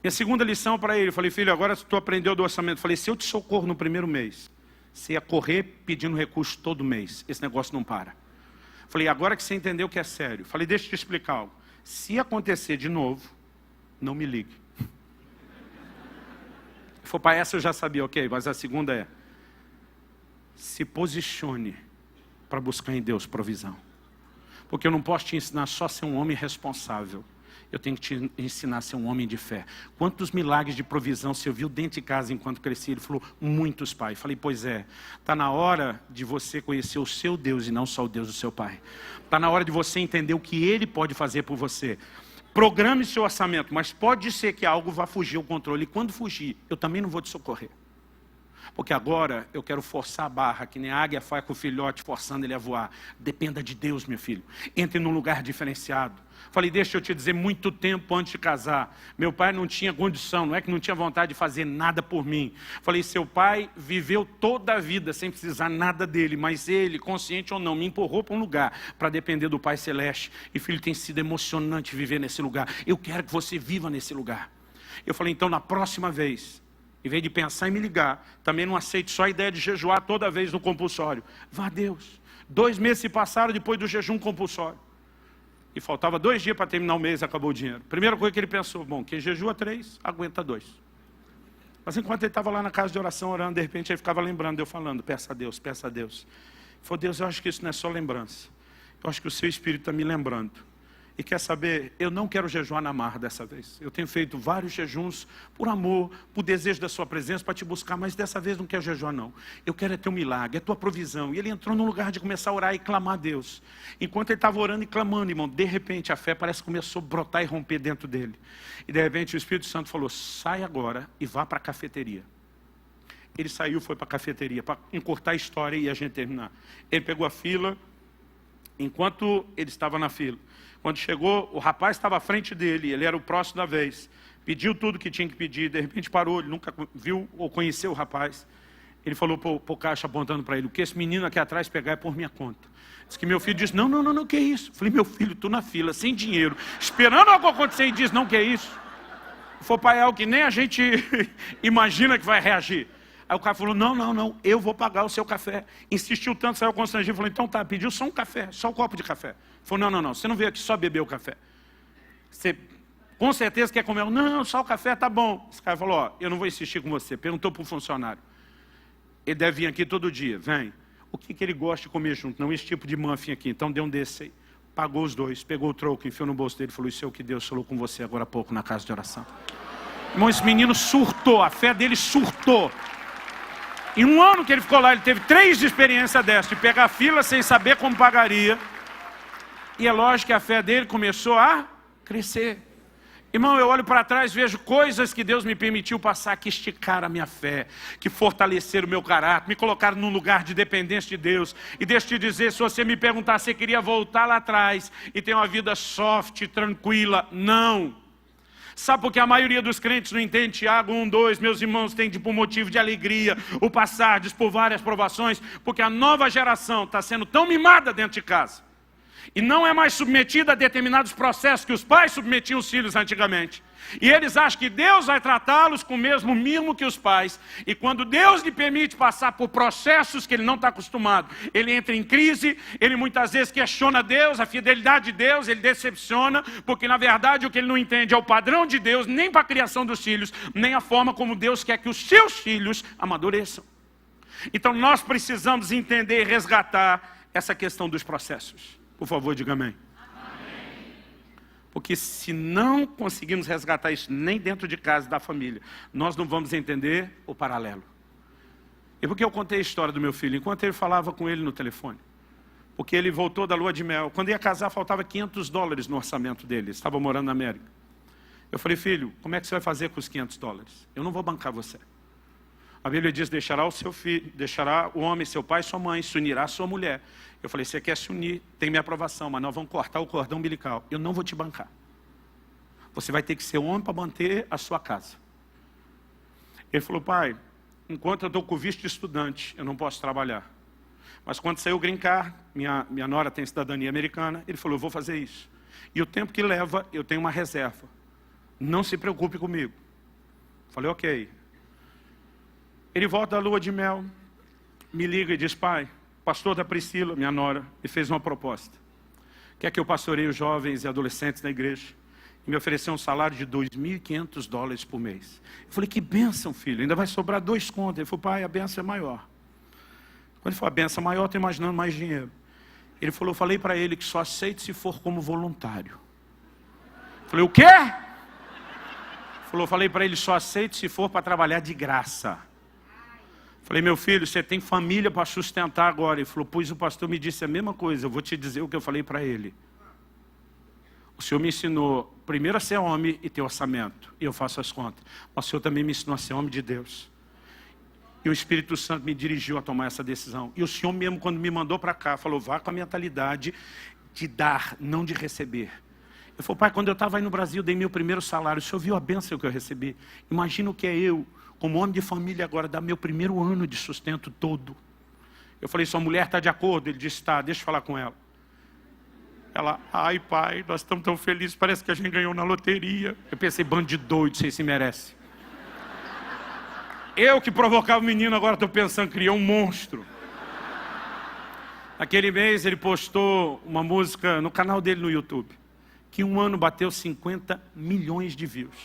Minha segunda lição para ele, eu falei, filho, agora tu aprendeu do orçamento. Eu falei, se eu te socorro no primeiro mês, você ia correr pedindo recurso todo mês. Esse negócio não para. Eu falei, agora que você entendeu que é sério. Eu falei, deixa eu te explicar algo. Se acontecer de novo, não me ligue. Se for para essa eu já sabia, ok, mas a segunda é, se posicione para buscar em Deus provisão. Porque eu não posso te ensinar só a ser um homem responsável. Eu tenho que te ensinar a ser um homem de fé. Quantos milagres de provisão você viu dentro de casa enquanto crescia? Ele falou, muitos, pai. Eu falei, pois é, está na hora de você conhecer o seu Deus e não só o Deus do seu pai. Está na hora de você entender o que Ele pode fazer por você. Programe seu orçamento, mas pode ser que algo vá fugir ao controle. E quando fugir, eu também não vou te socorrer. Porque agora eu quero forçar a barra, que nem a águia faz com o filhote, forçando ele a voar. Dependa de Deus, meu filho. Entre num lugar diferenciado. Falei, deixa eu te dizer, muito tempo antes de casar, meu pai não tinha condição, não é que não tinha vontade de fazer nada por mim. Falei, seu pai viveu toda a vida sem precisar nada dele, mas ele, consciente ou não, me empurrou para um lugar para depender do Pai Celeste. E filho, tem sido emocionante viver nesse lugar. Eu quero que você viva nesse lugar. Eu falei, então na próxima vez, em vez de pensar em me ligar, também não aceite só a ideia de jejuar toda vez no compulsório. Vá a Deus. 2 meses se passaram depois do jejum compulsório. E faltava 2 dias para terminar o mês, acabou o dinheiro. Primeira coisa que ele pensou, bom, quem jejua 3, aguenta 2. Mas enquanto ele estava lá na casa de oração orando, de repente ele ficava lembrando, eu falando, peça a Deus, peça a Deus. Ele falou, Deus, eu acho que isso não é só lembrança. Eu acho que o seu Espírito está me lembrando. E quer saber, eu não quero jejuar na marra dessa vez. Eu tenho feito vários jejuns por amor, por desejo da sua presença, para te buscar, mas dessa vez não quero jejuar não. Eu quero é teu milagre, é tua provisão. E ele entrou num lugar de começar a orar e clamar a Deus. Enquanto ele estava orando e clamando, irmão, de repente a fé parece que começou a brotar e romper dentro dele. E de repente o Espírito Santo falou, sai agora e vá para a cafeteria. Ele saiu, foi para a cafeteria, para encurtar a história e a gente terminar. Ele pegou a fila, enquanto ele estava na fila. Quando chegou, o rapaz estava à frente dele, ele era o próximo da vez. Pediu tudo que tinha que pedir, de repente parou, ele nunca viu ou conheceu o rapaz. Ele falou para o caixa apontando para ele, o que esse menino aqui atrás pegar é por minha conta. Diz que meu filho disse, não, que é isso? Falei, meu filho, tu na fila, sem dinheiro, esperando algo acontecer e diz, não, que é isso? Foi pai, é algo que nem a gente imagina que vai reagir. Aí o cara falou, não, eu vou pagar o seu café. Insistiu tanto, saiu constrangido, falou, então tá, pediu só um café, só um copo de café. Falou, não, você não veio aqui só beber o café. Você com certeza quer comer? Não, só o café tá bom. Esse cara falou, ó, eu não vou insistir com você. Perguntou para o funcionário. Ele deve vir aqui todo dia, vem. O que ele gosta de comer junto? Não esse tipo de muffin aqui, então dê um desse aí. pagou os dois, pegou o troco, enfiou no bolso dele e falou: isso é o que Deus falou com você agora há pouco na casa de oração. Irmão, esse menino surtou, a fé dele surtou. Em um ano que ele ficou lá, ele teve 3 experiências dessa, de pegar a fila sem saber como pagaria. E é lógico que a fé dele começou a crescer. Irmão, eu olho para trás, vejo coisas que Deus me permitiu passar, que esticaram a minha fé, que fortaleceram o meu caráter, me colocaram num lugar de dependência de Deus. E deixa eu te dizer, se você me perguntar se você queria voltar lá atrás e ter uma vida soft, tranquila, não. Sabe por que a maioria dos crentes não entende Tiago 1:2, meus irmãos, tem por motivo de alegria o passardes por várias provações, porque a nova geração está sendo tão mimada dentro de casa. E não é mais submetida a determinados processos que os pais submetiam os filhos antigamente. E eles acham que Deus vai tratá-los com o mesmo mimo que os pais. E quando Deus lhe permite passar por processos que ele não está acostumado, ele entra em crise, ele muitas vezes questiona Deus, a fidelidade de Deus, ele decepciona, porque na verdade o que ele não entende é o padrão de Deus, nem para a criação dos filhos, nem a forma como Deus quer que os seus filhos amadureçam. Então nós precisamos entender e resgatar essa questão dos processos. Por favor, diga amém. Amém. Porque se não conseguirmos resgatar isso nem dentro de casa, da família, nós não vamos entender o paralelo. E por que eu contei a história do meu filho? Enquanto ele falava com ele no telefone. Porque ele voltou da lua de mel. Quando ia casar, faltava $500 no orçamento dele. Ele estava morando na América. Eu falei: filho, como é que você vai fazer com os $500? Eu não vou bancar você. A Bíblia diz: deixará o seu filho, deixará o homem, seu pai e sua mãe, se unirá à sua mulher. Eu falei: você quer se unir, tem minha aprovação, mas nós vamos cortar o cordão umbilical. Eu não vou te bancar. Você vai ter que ser homem para manter a sua casa. Ele falou: pai, enquanto eu estou com visto de estudante, eu não posso trabalhar. Mas quando sair o green card, minha nora tem cidadania americana, ele falou: eu vou fazer isso. E o tempo que leva, eu tenho uma reserva. Não se preocupe comigo. Falei: ok. Ele volta da lua de mel, me liga e diz: pai, o pastor da Priscila, minha nora, me fez uma proposta. Quer que eu pastoreie os jovens e adolescentes da igreja? E me ofereceu um salário de $2.500 por mês. Eu falei: que bênção, filho, ainda vai sobrar 2 contos. Ele falou: pai, a bênção é maior. Quando ele falou: a bênção é maior, eu estou imaginando mais dinheiro. Ele falou: eu falei para ele que só aceite se for como voluntário. Eu falei: o quê? Ele falou: eu falei para ele: só aceite se for para trabalhar de graça. Falei: meu filho, você tem família para sustentar agora. Ele falou: pois o pastor me disse a mesma coisa, eu vou te dizer o que eu falei para ele. O Senhor me ensinou primeiro a ser homem e ter orçamento, e eu faço as contas. Mas o Senhor também me ensinou a ser homem de Deus. E o Espírito Santo me dirigiu a tomar essa decisão. E o Senhor mesmo, quando me mandou para cá, falou: vá com a mentalidade de dar, não de receber. Eu falei: pai, quando eu estava aí no Brasil, dei meu primeiro salário, o Senhor viu a bênção que eu recebi? Imagina o que é eu, como homem de família agora, dar meu primeiro ano de sustento todo. Eu falei: sua mulher está de acordo? Ele disse: tá, deixa eu falar com ela. Ela: ai pai, nós estamos tão felizes, parece que a gente ganhou na loteria. Eu pensei: bando de doido, vocês se merecem. Eu que provocava o menino, agora estou pensando, criou um monstro. Naquele mês ele postou uma música no canal dele no YouTube, que em um ano bateu 50 milhões de views.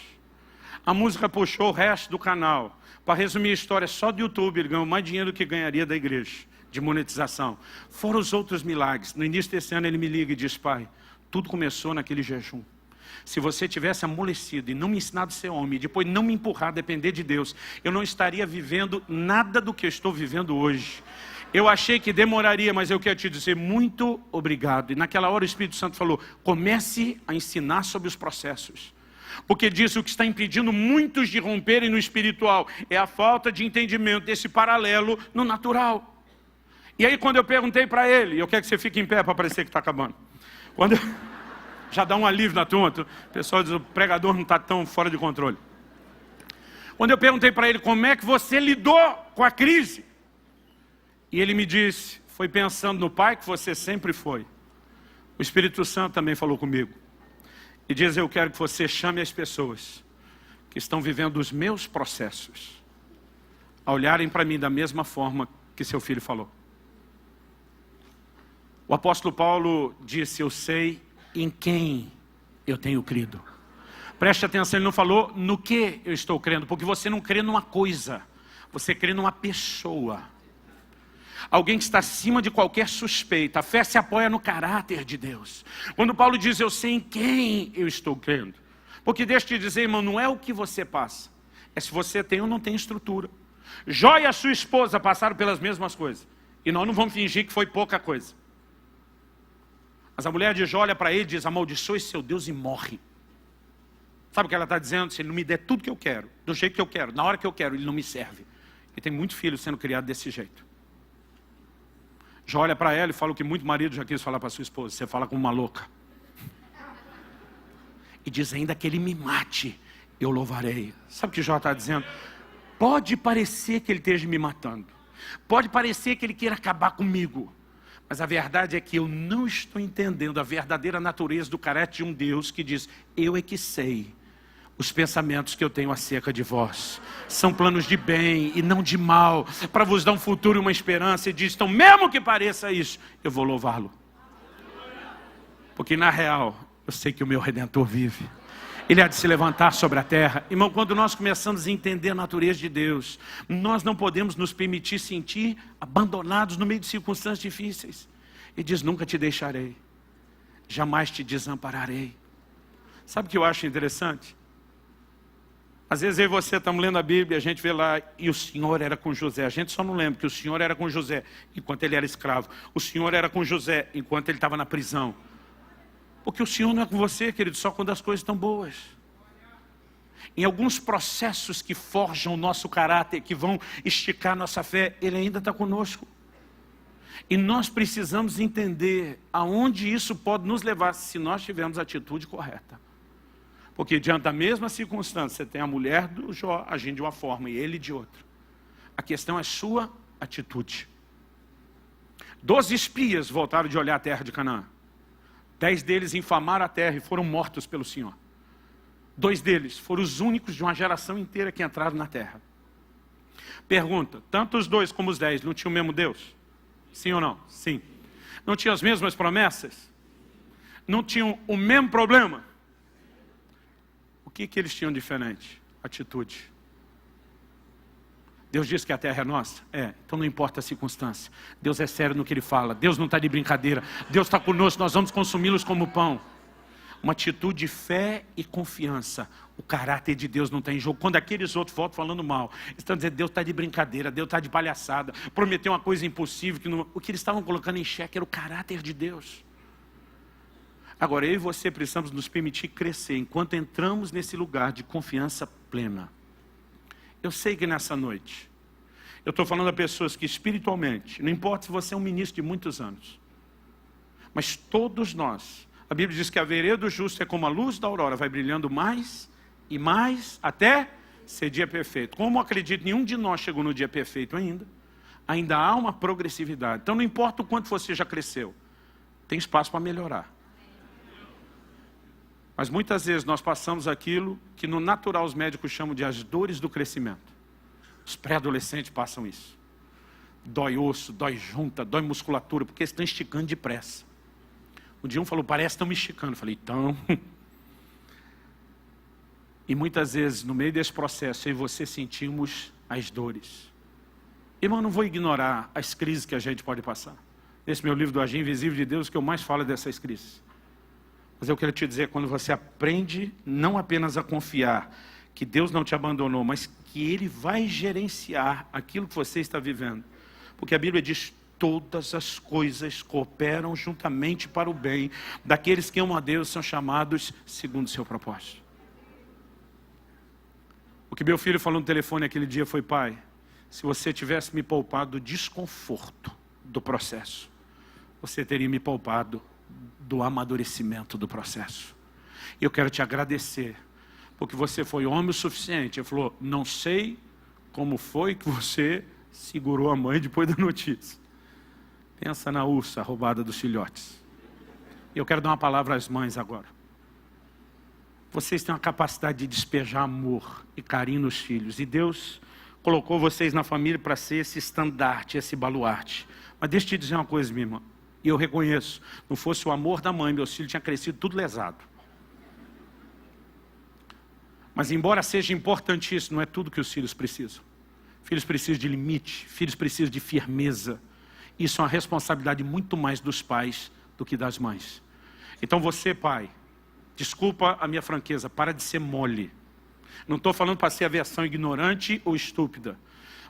A música puxou o resto do canal. Para resumir a história, só do YouTube ele ganhou mais dinheiro do que ganharia da igreja, de monetização. Fora os outros milagres. No início desse ano ele me liga e diz: pai, tudo começou naquele jejum. Se você tivesse amolecido e não me ensinado a ser homem, e depois não me empurrar a depender de Deus, eu não estaria vivendo nada do que eu estou vivendo hoje. Eu achei que demoraria, mas eu quero te dizer muito obrigado. E naquela hora o Espírito Santo falou: comece a ensinar sobre os processos. Porque diz: o que está impedindo muitos de romperem no espiritual é a falta de entendimento desse paralelo no natural. E aí quando eu perguntei para ele, eu quero que você fique em pé para parecer que está acabando. Quando já dá um alívio na turma, o pessoal diz: o pregador não está tão fora de controle. Quando eu perguntei para ele: como é que você lidou com a crise? E ele me disse: foi pensando no pai que você sempre foi. O Espírito Santo também falou comigo. E diz: eu quero que você chame as pessoas que estão vivendo os meus processos a olharem para mim da mesma forma que seu filho falou. O apóstolo Paulo disse: eu sei em quem eu tenho crido. Preste atenção, ele não falou no que eu estou crendo, porque você não crê numa coisa, você crê numa pessoa. Alguém que está acima de qualquer suspeita. A fé se apoia no caráter de Deus. Quando Paulo diz, eu sei em quem eu estou crendo. Porque deixa eu te dizer, irmão, não é o que você passa. É se você tem ou não tem estrutura. Jó e a sua esposa passaram pelas mesmas coisas. E nós não vamos fingir que foi pouca coisa. Mas a mulher de Jó olha para ele e diz, amaldiçoe seu Deus e morre. Sabe o que ela está dizendo? Se ele não me der tudo que eu quero, do jeito que eu quero, na hora que eu quero, ele não me serve. E tem muito filho sendo criado desse jeito. Jó olha para ela e fala o que muito marido já quis falar para sua esposa. Você fala como uma louca. E diz, ainda que ele me mate, eu louvarei. Sabe o que Jó está dizendo? Pode parecer que ele esteja me matando. Pode parecer que ele queira acabar comigo. Mas a verdade é que eu não estou entendendo a verdadeira natureza do caráter de um Deus que diz, eu é que sei os pensamentos que eu tenho acerca de vós. São planos de bem e não de mal, para vos dar um futuro e uma esperança. E diz, então mesmo que pareça isso, eu vou louvá-lo. Porque na real, eu sei que o meu Redentor vive. Ele há de se levantar sobre a terra. Irmão, quando nós começamos a entender a natureza de Deus, nós não podemos nos permitir sentir abandonados no meio de circunstâncias difíceis. Ele diz, nunca te deixarei, jamais te desampararei. Sabe o que eu acho interessante? Às vezes eu e você estamos lendo a Bíblia, a gente vê lá, e o Senhor era com José. A gente só não lembra que o Senhor era com José enquanto ele era escravo. O Senhor era com José enquanto ele estava na prisão. Porque o Senhor não é com você, querido, só quando as coisas estão boas. Em alguns processos que forjam o nosso caráter, que vão esticar nossa fé, Ele ainda está conosco. E nós precisamos entender aonde isso pode nos levar, se nós tivermos a atitude correta. Porque diante da mesma circunstância, você tem a mulher do Jó agindo de uma forma e ele de outra. A questão é sua atitude. 12 espias voltaram de olhar a terra de Canaã. 10 deles infamaram a terra e foram mortos pelo Senhor. 2 deles foram os únicos de uma geração inteira que entraram na terra. Pergunta, tanto os 2 como os 10 não tinham o mesmo Deus? Sim ou não? Sim. Não tinham as mesmas promessas? Não tinham o mesmo problema? O que eles tinham diferente? Atitude. Deus diz que a terra é nossa? É, então não importa a circunstância. Deus é sério no que Ele fala. Deus não está de brincadeira. Deus está conosco, nós vamos consumi-los como pão. Uma atitude de fé e confiança. O caráter de Deus não está em jogo. Quando aqueles outros voltam falando mal, eles estão dizendo, Deus está de brincadeira, Deus está de palhaçada, prometeu uma coisa impossível. Que não... O que eles estavam colocando em xeque era o caráter de Deus. Agora, eu e você precisamos nos permitir crescer enquanto entramos nesse lugar de confiança plena. Eu sei que nessa noite, eu estou falando a pessoas que espiritualmente, não importa se você é um ministro de muitos anos, mas todos nós, a Bíblia diz que a vereda do justo é como a luz da aurora, vai brilhando mais e mais, até ser dia perfeito. Como acredito, nenhum de nós chegou no dia perfeito ainda há uma progressividade. Então não importa o quanto você já cresceu, tem espaço para melhorar. Mas muitas vezes nós passamos aquilo que no natural os médicos chamam de as dores do crescimento. Os pré-adolescentes passam isso. Dói osso, dói junta, dói musculatura, porque eles estão esticando depressa. Um dia um falou, parece que estão me esticando. Eu falei, então... E muitas vezes, no meio desse processo, eu e você sentimos as dores. Irmão, eu não vou ignorar as crises que a gente pode passar. Nesse meu livro do Agir Invisível de Deus, o que eu mais falo é dessas crises. Mas eu quero te dizer, quando você aprende não apenas a confiar que Deus não te abandonou, mas que Ele vai gerenciar aquilo que você está vivendo. Porque a Bíblia diz, todas as coisas cooperam juntamente para o bem daqueles que amam a Deus, são chamados segundo o seu propósito. O que meu filho falou no telefone aquele dia foi, pai, se você tivesse me poupado do desconforto do processo, você teria me poupado do amadurecimento do processo. E eu quero te agradecer, porque você foi homem o suficiente. Ele falou, não sei como foi que você segurou a mãe depois da notícia. Pensa na ursa roubada dos filhotes. E eu quero dar uma palavra às mães agora. Vocês têm uma capacidade de despejar amor e carinho nos filhos. E Deus colocou vocês na família para ser esse estandarte, esse baluarte. Mas deixa eu te dizer uma coisa, minha irmã. E eu reconheço, não fosse o amor da mãe, meus filhos tinham crescido tudo lesado. Mas embora seja importantíssimo, não é tudo que os filhos precisam. Filhos precisam de limite, filhos precisam de firmeza. Isso é uma responsabilidade muito mais dos pais do que das mães. Então você, pai, desculpa a minha franqueza, para de ser mole. Não estou falando para ser a versão ignorante ou estúpida,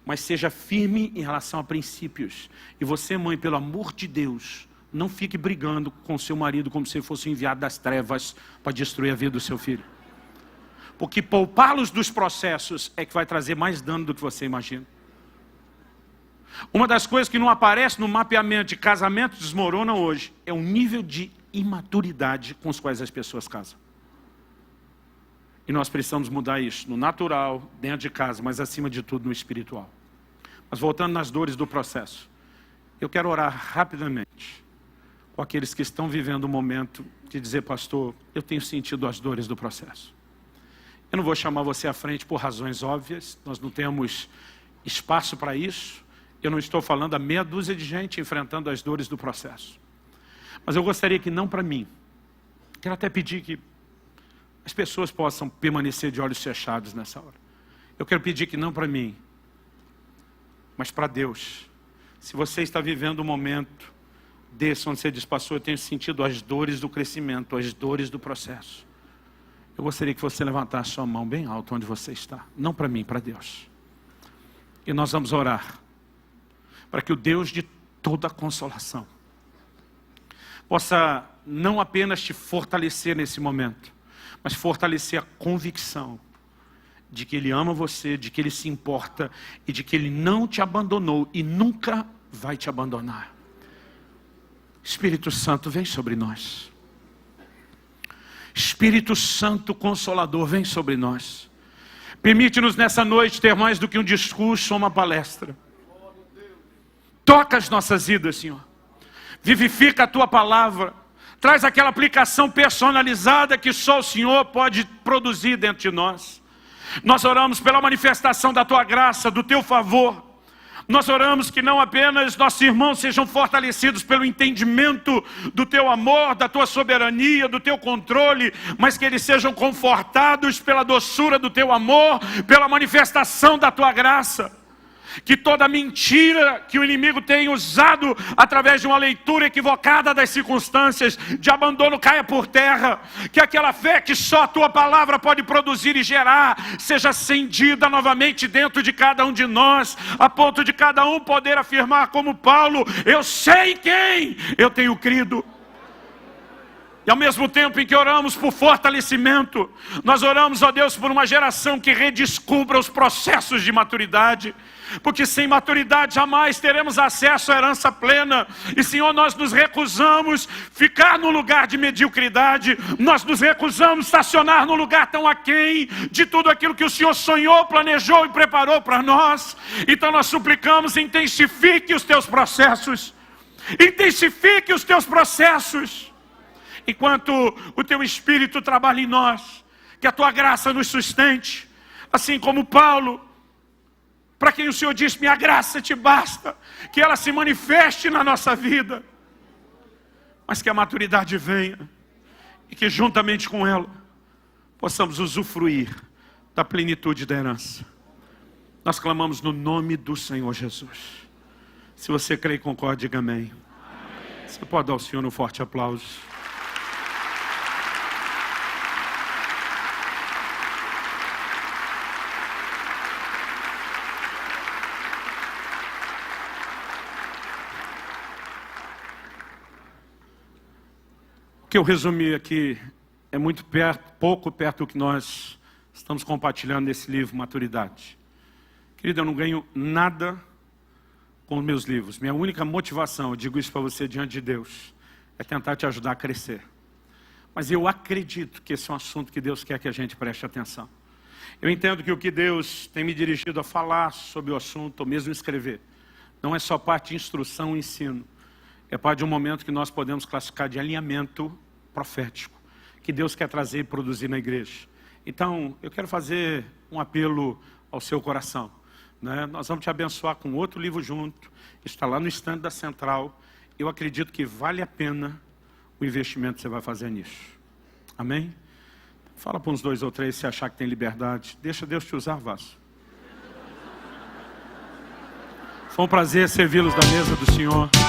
mas seja firme em relação a princípios. E você, mãe, pelo amor de Deus, não fique brigando com seu marido como se fosse um enviado das trevas para destruir a vida do seu filho. Porque poupá-los dos processos é que vai trazer mais dano do que você imagina. Uma das coisas que não aparece no mapeamento de casamento desmorona hoje é o nível de imaturidade com os quais as pessoas casam. E nós precisamos mudar isso no natural, dentro de casa, mas acima de tudo no espiritual. Mas voltando nas dores do processo, eu quero orar rapidamente com aqueles que estão vivendo um momento de dizer, pastor, eu tenho sentido as dores do processo. Eu não vou chamar você à frente por razões óbvias, nós não temos espaço para isso. Eu não estou falando a meia dúzia de gente enfrentando as dores do processo. Mas eu gostaria que não para mim. Quero até pedir que as pessoas possam permanecer de olhos fechados nessa hora. Eu quero pedir que não para mim, mas para Deus. Se você está vivendo um momento desse onde você diz, pastor, eu tenho sentido as dores do crescimento, as dores do processo. Eu gostaria que você levantasse sua mão bem alto onde você está. Não para mim, para Deus. E nós vamos orar para que o Deus de toda consolação possa não apenas te fortalecer nesse momento, mas fortalecer a convicção de que Ele ama você, de que Ele se importa e de que Ele não te abandonou e nunca vai te abandonar. Espírito Santo, vem sobre nós. Espírito Santo Consolador, vem sobre nós. Permite-nos nessa noite ter mais do que um discurso ou uma palestra. Toca as nossas vidas, Senhor. Vivifica a Tua palavra. Traz aquela aplicação personalizada que só o Senhor pode produzir dentro de nós. Nós oramos pela manifestação da Tua graça, do Teu favor. Nós oramos que não apenas nossos irmãos sejam fortalecidos pelo entendimento do Teu amor, da Tua soberania, do Teu controle, mas que eles sejam confortados pela doçura do Teu amor, pela manifestação da Tua graça. Que toda mentira que o inimigo tem usado através de uma leitura equivocada das circunstâncias de abandono caia por terra. Que aquela fé que só a Tua palavra pode produzir e gerar seja acendida novamente dentro de cada um de nós, a ponto de cada um poder afirmar como Paulo, eu sei em quem eu tenho crido. E ao mesmo tempo em que oramos por fortalecimento, nós oramos, ó Deus, por uma geração que redescubra os processos de maturidade. Porque sem maturidade jamais teremos acesso à herança plena. E Senhor, nós nos recusamos ficar num lugar de mediocridade. Nós nos recusamos estacionar num lugar tão aquém de tudo aquilo que o Senhor sonhou, planejou e preparou para nós. Então nós suplicamos, intensifique os Teus processos. Intensifique os Teus processos. Enquanto o Teu Espírito trabalha em nós, que a Tua graça nos sustente, assim como Paulo, para quem o Senhor diz, minha graça te basta, que ela se manifeste na nossa vida, mas que a maturidade venha, e que juntamente com ela, possamos usufruir da plenitude da herança. Nós clamamos no nome do Senhor Jesus. Se você crê e concorda, diga amém. Amém. Você pode dar ao Senhor um forte aplauso. O que eu resumi aqui é muito pouco perto do que nós estamos compartilhando nesse livro, Maturidade. Querido, eu não ganho nada com os meus livros. Minha única motivação, eu digo isso para você diante de Deus, é tentar te ajudar a crescer. Mas eu acredito que esse é um assunto que Deus quer que a gente preste atenção. Eu entendo que o que Deus tem me dirigido a falar sobre o assunto, ou mesmo escrever, não é só parte de instrução e ensino. É parte de um momento que nós podemos classificar de alinhamento profético, que Deus quer trazer e produzir na igreja. Então, eu quero fazer um apelo ao seu coração. Né? Nós vamos te abençoar com outro livro junto, está lá no stand da Central. Eu acredito que vale a pena o investimento que você vai fazer nisso. Amém? Fala para uns 2 ou 3 se achar que tem liberdade. Deixa Deus te usar, vaso. Foi um prazer servi-los da mesa do Senhor.